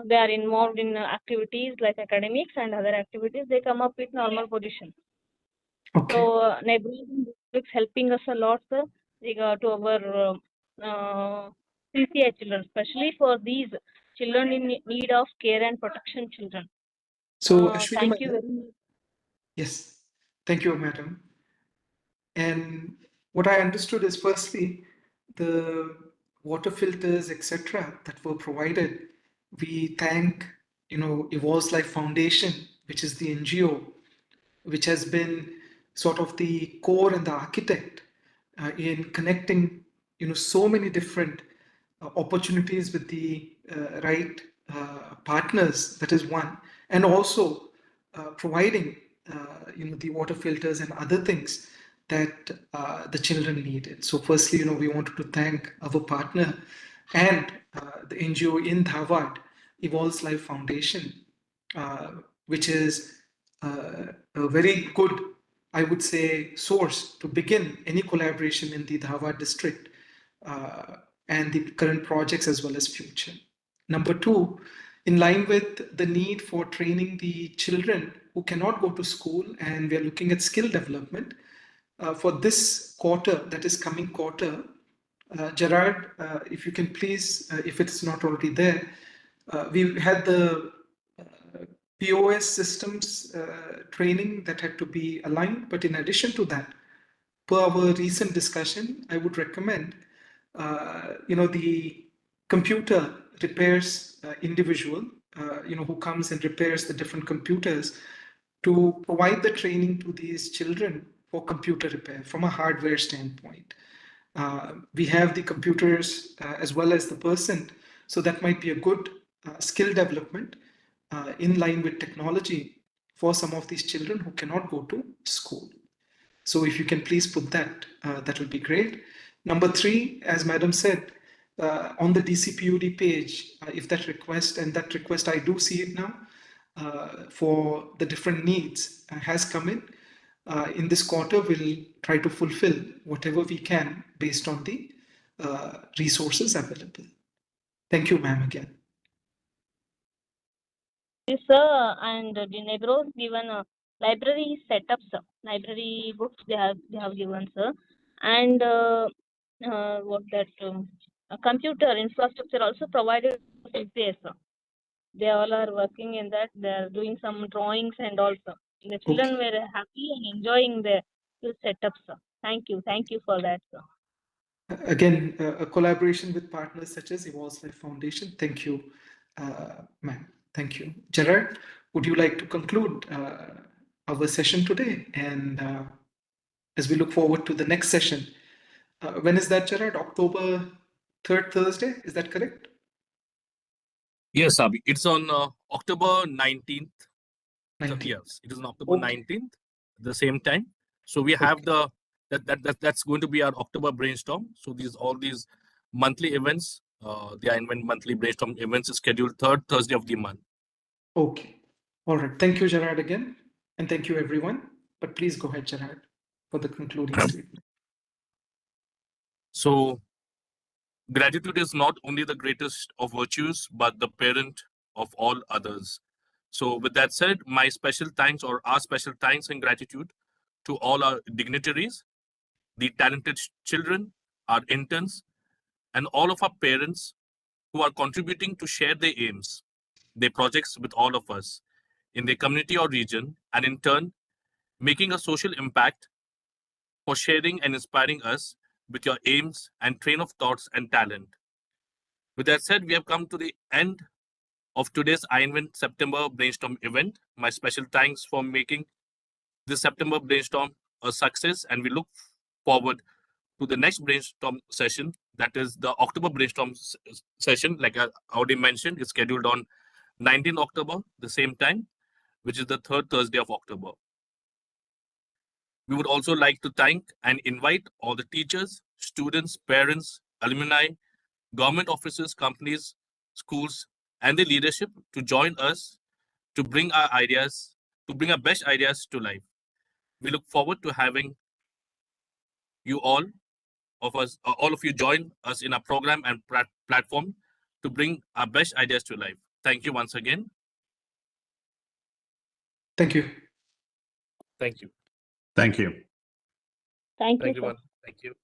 they are involved in activities like academics and other activities. They come up with normal position.
Okay.
So neighboring districts helping us a lot, sir, regard to our CCI children, especially for these children in need of care and protection children.
So
thank you very much.
Yes, thank you, madam. And what I understood is, firstly, the water filters, etc., that were provided. We thank, Evolve's Life Foundation, which is the NGO, which has been sort of the core and the architect in connecting, so many different opportunities with the right partners. That is one, and also providing, the water filters and other things that the children needed. So, firstly, we wanted to thank our partner and the NGO in Dharwad, Evolve's Life Foundation, which is a very good I would say, source to begin any collaboration in the Dharwad district and the current projects as well as future. Number two, in line with the need for training the children who cannot go to school, and we are looking at skill development for this quarter, that is coming quarter. Gerard, if you can please, if it's not already there, we had the POS systems training that had to be aligned. But in addition to that, per our recent discussion, I would recommend, the computer repairs individual, who comes and repairs the different computers, to provide the training to these children for computer repair from a hardware standpoint. We have the computers as well as the person, so that might be a good skill development in line with technology for some of these children who cannot go to school. So if you can please put that, that would be great. Number three, as Madam said, on the DCPUD page, if that request, and that request I do see it now, for the different needs has come in this quarter, we'll try to fulfill whatever we can based on the resources available. Thank you, ma'am, again.
Yes, sir, and the neighbors given library setups, library books they have given, sir, and what that a computer infrastructure also provided there, sir. They all are working in that. They are doing some drawings and also the children were happy and enjoying the setups, sir. Thank you for that, sir.
Again, a collaboration with partners such as Evolve Life Foundation. Thank you, ma'am. Thank you. Gerard, would you like to conclude our session today? And as we look forward to the next session, when is that, Gerard? October 3rd Thursday, is that correct?
Yes, Abhi. It's on October 19th.
19th.
Yes, it is on October 19th, the same time. So we have that's going to be our October brainstorm. So all these monthly events, the iINVENT monthly brainstorm events is scheduled 3rd Thursday of the month.
Okay. All right. Thank you, Gerard, again. And thank you, everyone. But please go ahead, Gerard, for the concluding statement.
So gratitude is not only the greatest of virtues, but the parent of all others. So with that said, my special thanks, or our special thanks and gratitude to all our dignitaries, the talented children, our interns, and all of our parents who are contributing to share their aims, their projects with all of us in their community or region, and in turn, making a social impact for sharing and inspiring us with your aims and train of thoughts and talent. With that said, we have come to the end of today's iINVENT September Brainstorm event. My special thanks for making this September Brainstorm a success, and we look forward to the next brainstorm session, that is the October brainstorm session. Like I already mentioned, it's scheduled on 19 October, the same time, which is the 3rd Thursday of October. We would also like to thank and invite all the teachers, students, parents, alumni, government offices, companies, schools, and the leadership to join us to bring our best ideas to life. We look forward to having you all of you join us in our program and platform to bring our best ideas to life. Thank you once again.
Thank you.
Thank you.
Thank you.
Thank you,
Thank you,
sir.
everyone. Thank you.